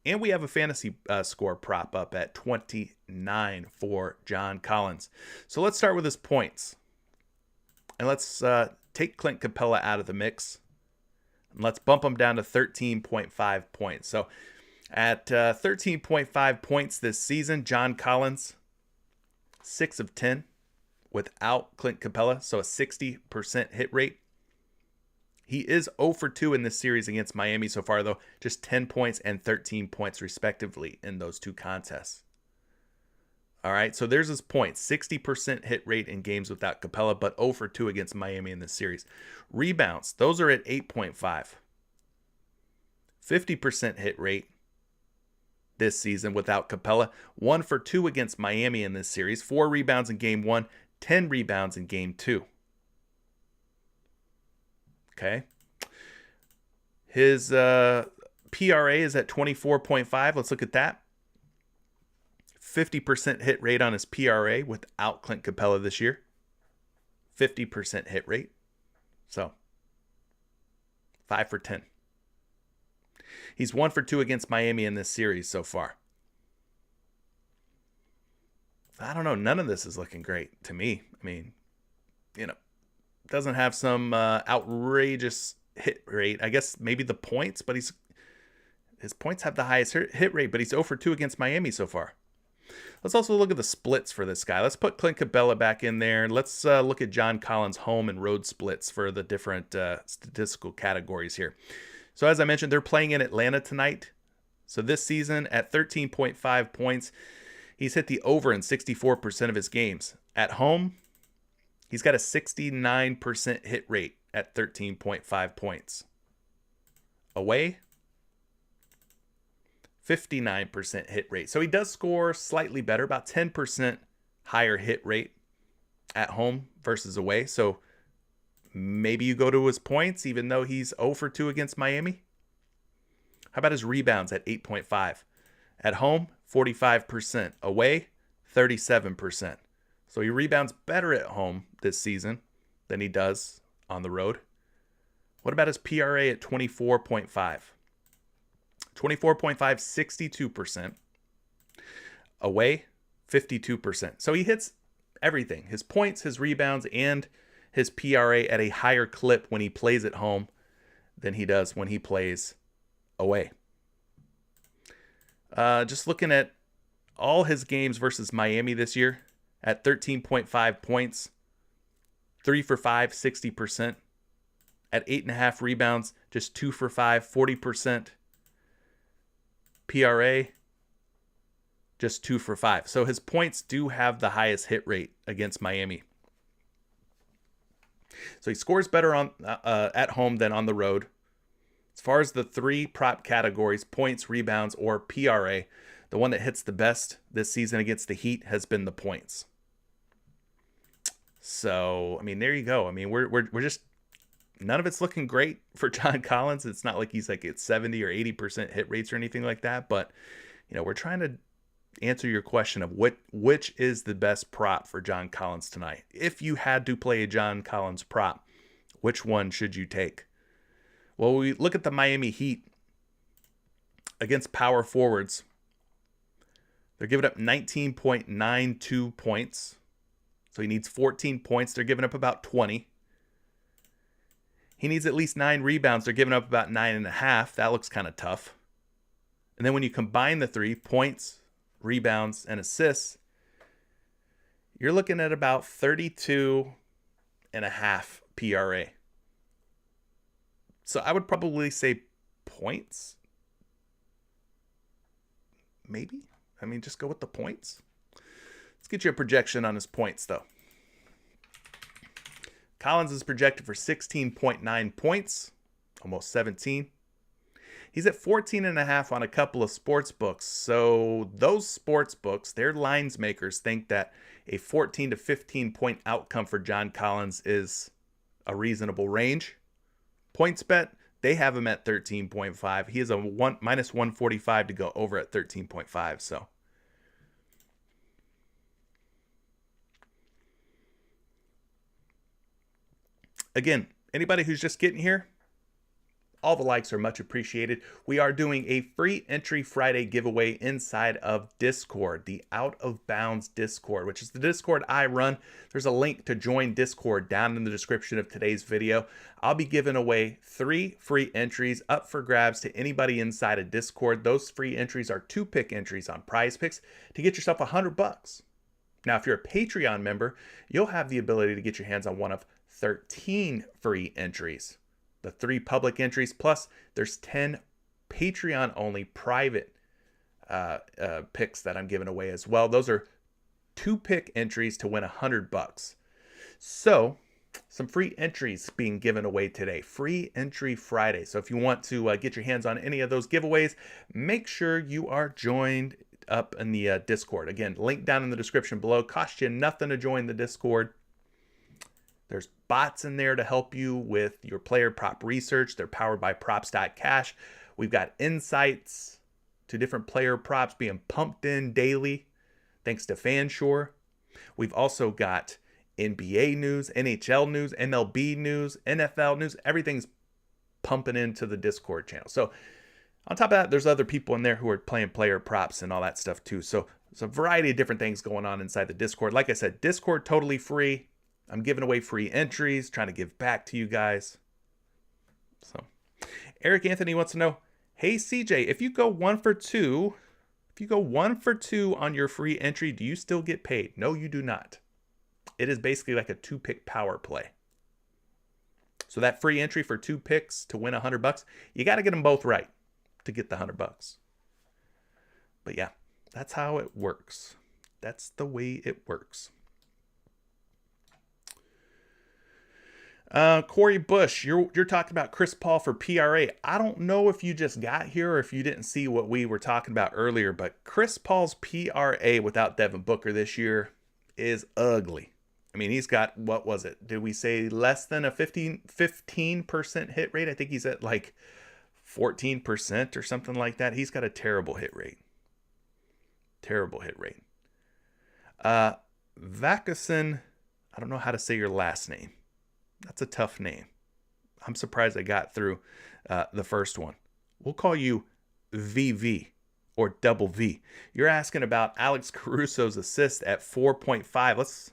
And we have a fantasy score prop up at 29 for John Collins. So let's start with his points. And let's take Clint Capella out of the mix. And let's bump him down to 13.5 points. So at 13.5 points this season, John Collins, 6 of 10 without Clint Capella. So a 60% hit rate. He is 0 for 2 in this series against Miami so far, though. Just 10 points and 13 points, respectively, in those 2 contests. All right, so there's his points. 60% hit rate in games without Capella, but 0 for 2 against Miami in this series. Rebounds, those are at 8.5. 50% hit rate this season without Capella. 1 for 2 against Miami in this series. 4 rebounds in game 1, 10 rebounds in game 2. Okay. His PRA is at 24.5. Let's look at that. 50% hit rate on his PRA without Clint Capella this year. 50% hit rate. So, 5 for 10. He's 1 for 2 against Miami in this series so far. I don't know. None of this is looking great to me. I mean, doesn't have some outrageous hit rate. I guess maybe the points, but his points have the highest hit rate, but he's 0 for 2 against Miami so far. Let's also look at the splits for this guy. Let's put Clint Capella back in there. Let's look at John Collins' home and road splits for the different statistical categories here. So as I mentioned, they're playing in Atlanta tonight. So this season at 13.5 points, he's hit the over in 64% of his games. At home, he's got a 69% hit rate at 13.5 points. Away, 59% hit rate. So he does score slightly better, about 10% higher hit rate at home versus away. So maybe you go to his points, even though he's 0 for 2 against Miami. How about his rebounds at 8.5? At home, 45%. Away, 37%. So he rebounds better at home this season than he does on the road. What about his PRA at 24.5? 24.5, 62%. Away, 52%. So he hits everything. His points, his rebounds, and his PRA at a higher clip when he plays at home than he does when he plays away. Just looking at all his games versus Miami this year, at 13.5 points, 3 for 5, 60%. At 8.5 rebounds, just 2 for 5, 40%. PRA, just 2 for 5. So his points do have the highest hit rate against Miami. So he scores better on at home than on the road. As far as the 3 prop categories, points, rebounds, or PRA, the one that hits the best this season against the Heat has been the points. So, I mean, there you go. I mean, we're just, none of it's looking great for John Collins. It's not like he's like at 70 or 80% hit rates or anything like that. But, we're trying to answer your question of which is the best prop for John Collins tonight. If you had to play a John Collins prop, which one should you take? Well, we look at the Miami Heat against power forwards. They're giving up 19.92 points. So he needs 14 points. They're giving up about 20. He needs at least 9 rebounds. They're giving up about 9.5. That looks kind of tough. And then when you combine the 3 points, rebounds, and assists, you're looking at about 32.5 PRA. So I would probably say points. Maybe. I mean, just go with the points. Let's get you a projection on his points, though. Collins is projected for 16.9 points, almost 17. He's at 14.5 on a couple of sports books. So those sports books, their lines makers think that a 14 to 15 point outcome for John Collins is a reasonable range. Points bet, they have him at 13.5. He is a minus 145 to go over at 13.5. So again, anybody who's just getting here, all the likes are much appreciated. We are doing a free entry Friday giveaway inside of Discord, the Out of Bounds Discord, which is the Discord I run. There's a link to join Discord down in the description of today's video. I'll be giving away 3 free entries up for grabs to anybody inside of Discord. Those free entries are 2-pick entries on PrizePicks to get yourself $100. Now, if you're a Patreon member, you'll have the ability to get your hands on one of 13 free entries. The 3 public entries, plus there's 10 Patreon-only private picks that I'm giving away as well. Those are 2-pick entries to win $100. So, some free entries being given away today. Free Entry Friday. So if you want to get your hands on any of those giveaways, make sure you are joined up in the Discord. Again, link down in the description below. Costs you nothing to join the Discord. There's bots in there to help you with your player prop research. They're powered by props.cash. We've got insights to different player props being pumped in daily, thanks to Fanshore. We've also got NBA news, NHL news, MLB news, NFL news. Everything's pumping into the Discord channel. So on top of that, there's other people in there who are playing player props and all that stuff too. So there's a variety of different things going on inside the Discord. Like I said, Discord totally free. I'm giving away free entries, trying to give back to you guys. So, Eric Anthony wants to know, hey CJ, if you go 1 for 2 on your free entry, do you still get paid? No, you do not. It is basically like a 2-pick power play. So that free entry for 2 picks to win $100, you got to get them both right to get the $100. But yeah, that's how it works. That's the way it works. Corey Bush, you're talking about Chris Paul for PRA. I don't know if you just got here or if you didn't see what we were talking about earlier, but Chris Paul's PRA without Devin Booker this year is ugly. I mean, he's got, what was it? Did we say less than a 15% hit rate? I think he's at like 14% or something like that. He's got a terrible hit rate. Terrible hit rate. Vacason, I don't know how to say your last name. That's a tough name. I'm surprised I got through the first one. We'll call you VV or Double V. You're asking about Alex Caruso's assist at 4.5. Let's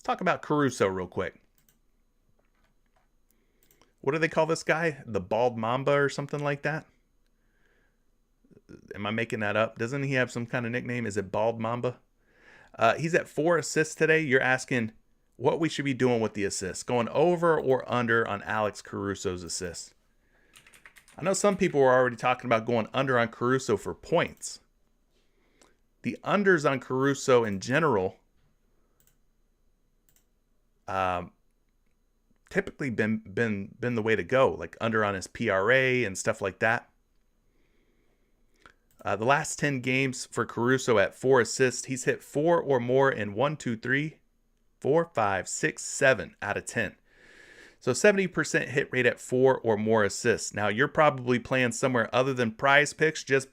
talk about Caruso real quick. What do they call this guy? The Bald Mamba or something like that? Am I making that up? Doesn't he have some kind of nickname? Is it Bald Mamba? He's at 4 assists today. You're asking what we should be doing with the assists, going over or under on Alex Caruso's assists. I know some people were already talking about going under on Caruso for points. The unders on Caruso in general typically been the way to go, like under on his PRA and stuff like that. The last 10 games for Caruso at 4 assists, he's hit 4 or more in 1, 2, 3, 4, 5, 6, 7 out of 10. So 70% hit rate at 4 or more assists. Now you're probably playing somewhere other than PrizePicks. Just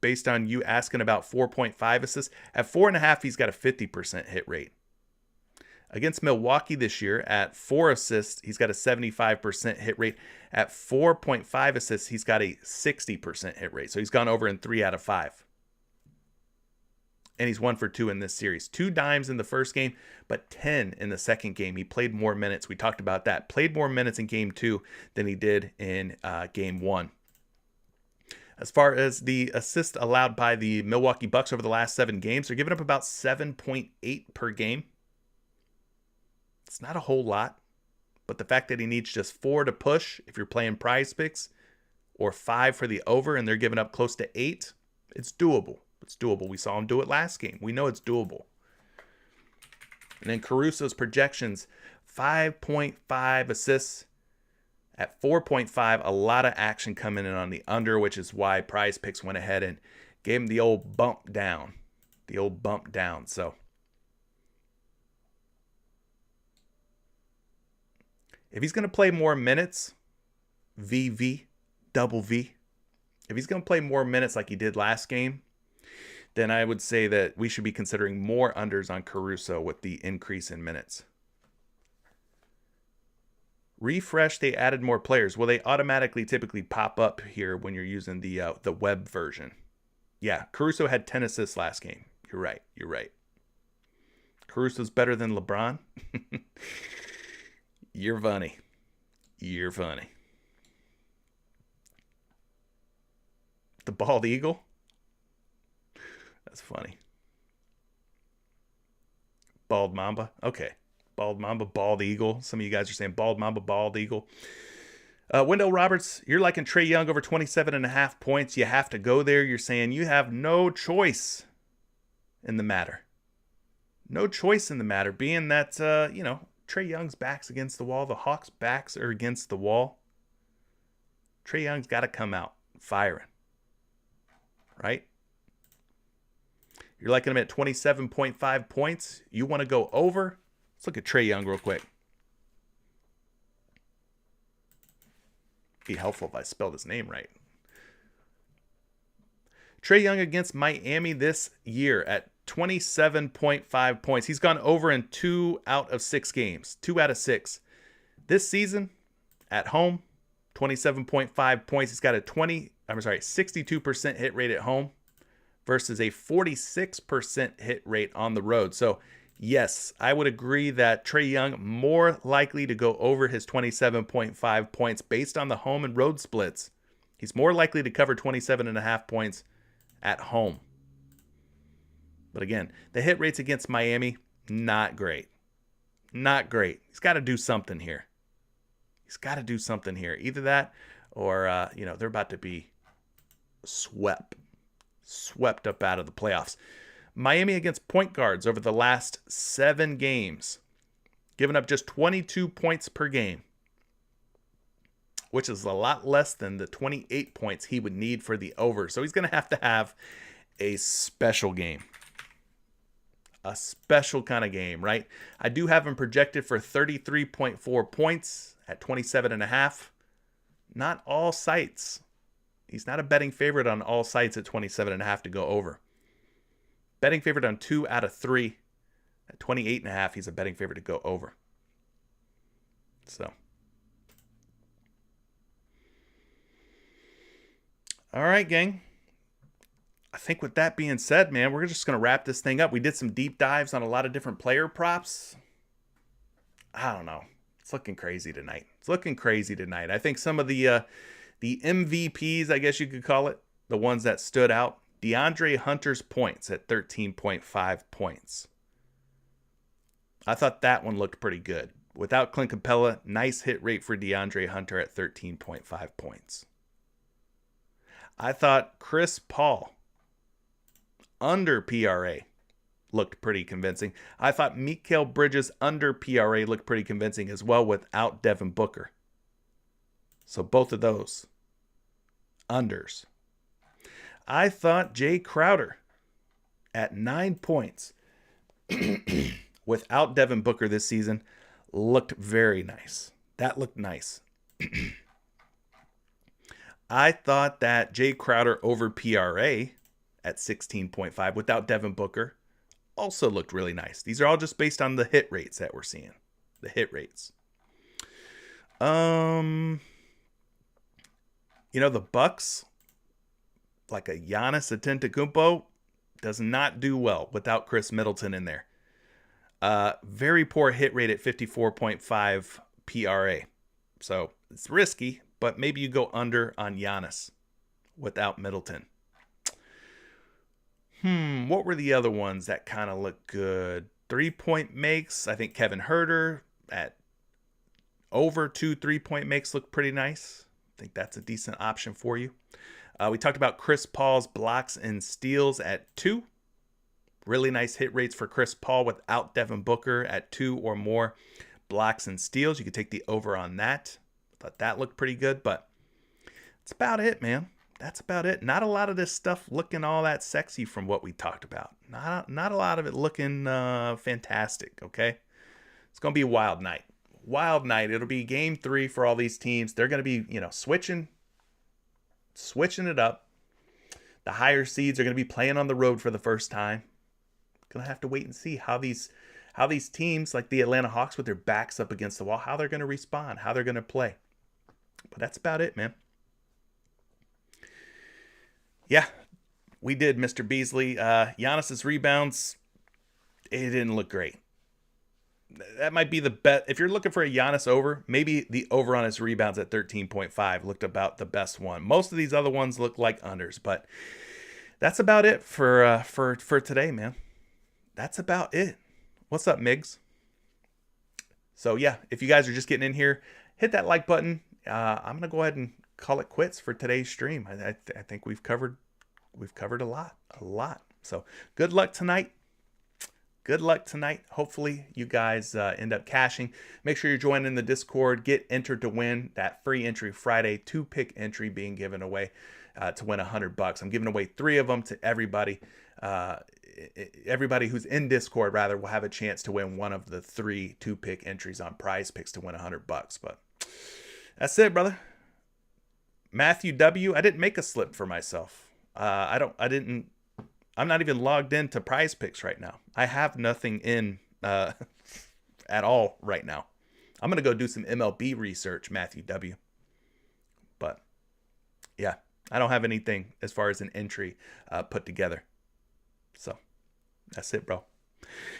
based on you asking about 4.5 assists. At 4.5, he's got a 50% hit rate. Against Milwaukee this year, at 4 assists, he's got a 75% hit rate. At 4.5 assists, he's got a 60% hit rate. So he's gone over in 3 out of 5. And he's 1 for 2 in this series. 2 dimes in the first game, but 10 in the second game. He played more minutes. We talked about that. Played more minutes in game 2 than he did in game 1. As far as the assists allowed by the Milwaukee Bucks over the last 7 games, they're giving up about 7.8 per game. It's not a whole lot, but the fact that he needs just 4 to push if you're playing PrizePicks, or 5 for the over, and they're giving up close to 8, it's doable. It's doable. We saw him do it last game. We know it's doable. And then Caruso's projections, 5.5 assists. At 4.5, a lot of action coming in on the under, which is why PrizePicks went ahead and gave him the old bump down. So if he's going to play more minutes, double V, if he's going to play more minutes like he did last game, then I would say that we should be considering more unders on Caruso with the increase in minutes. Refresh, they added more players. Well, they automatically typically pop up here when you're using the web version. Yeah, Caruso had 10 assists last game. You're right. Caruso's better than LeBron? You're funny. The bald eagle? That's funny. Bald Mamba? Okay. Bald Mamba, bald eagle. Some of you guys are saying bald Mamba, bald eagle. Wendell Roberts, you're liking Trey Young over 27.5 points. You have to go there. You're saying you have no choice in the matter. No choice in the matter, being that, Trey Young's back's against the wall. The Hawks' backs are against the wall. Trey Young's got to come out firing. Right? You're liking him at 27.5 points. You want to go over? Let's look at Trey Young real quick. Be helpful if I spelled his name right. Trey Young against Miami this year at 27.5 points. He's gone over in 2 out of 6 games. 2 out of 6. This season, at home, 27.5 points. He's got a 62% hit rate at home versus a 46% hit rate on the road. So, yes, I would agree that Trey Young more likely to go over his 27.5 points based on the home and road splits. He's more likely to cover 27.5 points at home. But again, the hit rates against Miami, not great. Not great. He's got to do something here. Either that or, they're about to be swept up out of the playoffs. Miami against point guards over the last 7 games, giving up just 22 points per game, which is a lot less than the 28 points he would need for the over. So he's going to have a special game. A special kind of game, right? I do have him projected for 33.4 points at 27.5. Not all sites. He's not a betting favorite on all sites at 27.5 to go over. Betting favorite on 2 out of 3. At 28.5, he's a betting favorite to go over. So. All right, gang. I think with that being said, man, we're just going to wrap this thing up. We did some deep dives on a lot of different player props. I don't know. It's looking crazy tonight. I think some of the MVPs, I guess you could call it, the ones that stood out, DeAndre Hunter's points at 13.5 points. I thought that one looked pretty good. Without Clint Capella, nice hit rate for DeAndre Hunter at 13.5 points. I thought Chris Paul under PRA looked pretty convincing. I thought Mikal Bridges under PRA looked pretty convincing as well without Devin Booker. So both of those unders. I thought Jay Crowder at 9 points without Devin Booker this season looked very nice. That looked nice. I thought that Jay Crowder over PRA at 16.5 without Devin Booker also looked really nice. These are all just based on the hit rates that we're seeing. The hit rates. The Bucks, like a Giannis Antetokounmpo, does not do well without Chris Middleton in there. Very poor hit rate at 54.5 PRA. So it's risky, but maybe you go under on Giannis without Middleton. What were the other ones that kind of look good? 3-point makes. I think Kevin Huerter at over 2 3-point makes look pretty nice. I think that's a decent option for you. We talked about Chris Paul's blocks and steals at 2. Really nice hit rates for Chris Paul without Devin Booker at 2 or more blocks and steals. You could take the over on that. Thought that looked pretty good, but that's about it, man. That's about it. Not a lot of this stuff looking all that sexy from what we talked about. Not a lot of it looking fantastic, okay? It's going to be a wild night. Wild night. It'll be game 3 for all these teams. They're going to be, switching it up. The higher seeds are going to be playing on the road for the first time. Going to have to wait and see how these teams like the Atlanta Hawks with their backs up against the wall, how they're going to respond, how they're going to play. But that's about it, man. Yeah, we did, Mr. Beasley. Giannis's rebounds, it didn't look great. That might be the best. If you're looking for a Giannis over, maybe the over on his rebounds at 13.5 looked about the best one. Most of these other ones look like unders, but that's about it for today, man. That's about it. What's up, Migs? So yeah, if you guys are just getting in here, hit that like button. I'm gonna go ahead and call it quits for today's stream. I think we've covered a lot. So good luck tonight. Hopefully you guys end up cashing. Make sure you're joining the Discord. Get entered to win that free entry Friday 2-pick entry being given away to win $100. I'm giving away 3 of them to everybody. Everybody who's in Discord rather will have a chance to win one of the 3 2-pick entries on PrizePicks to win $100. But that's it, brother. Matthew W. I didn't make a slip for myself. I'm not even logged into PrizePicks right now. I have nothing in at all right now. I'm going to go do some MLB research, Matthew W. But yeah, I don't have anything as far as an entry put together. So that's it, bro.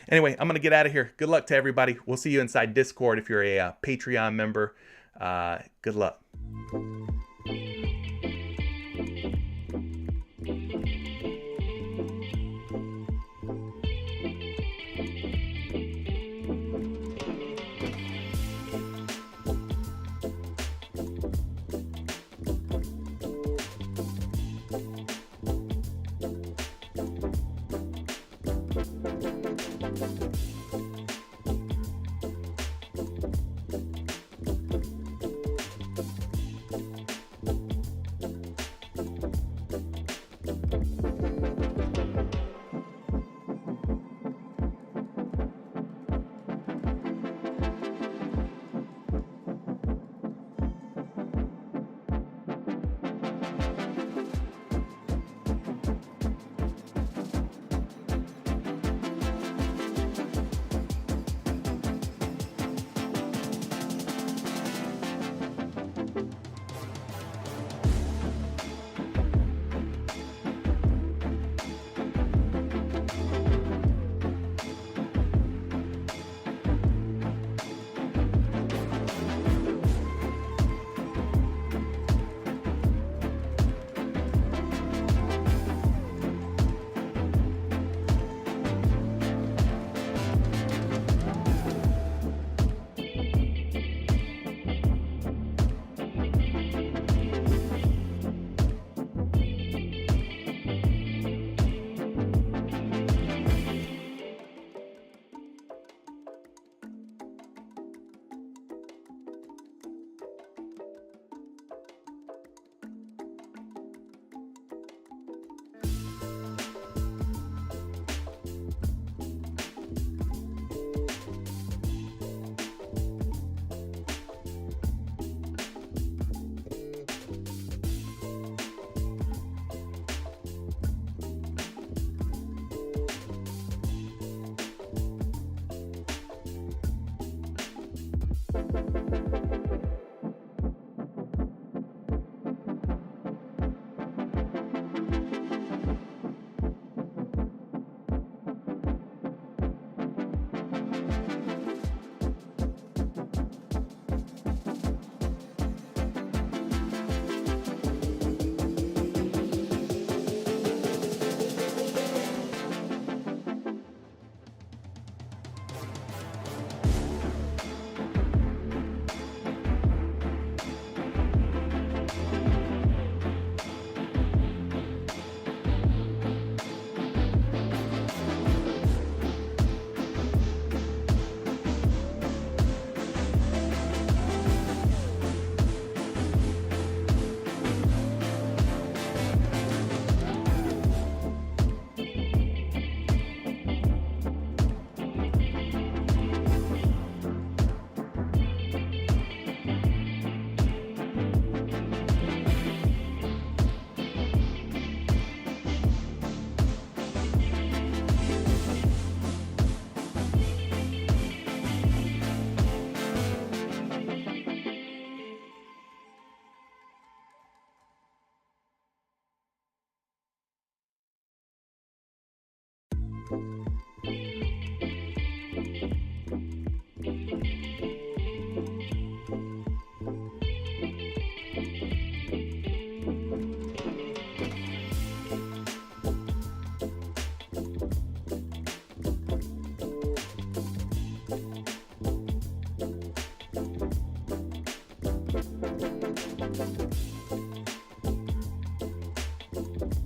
Anyway, I'm going to get out of here. Good luck to everybody. We'll see you inside Discord if you're a Patreon member. Good luck. Peace.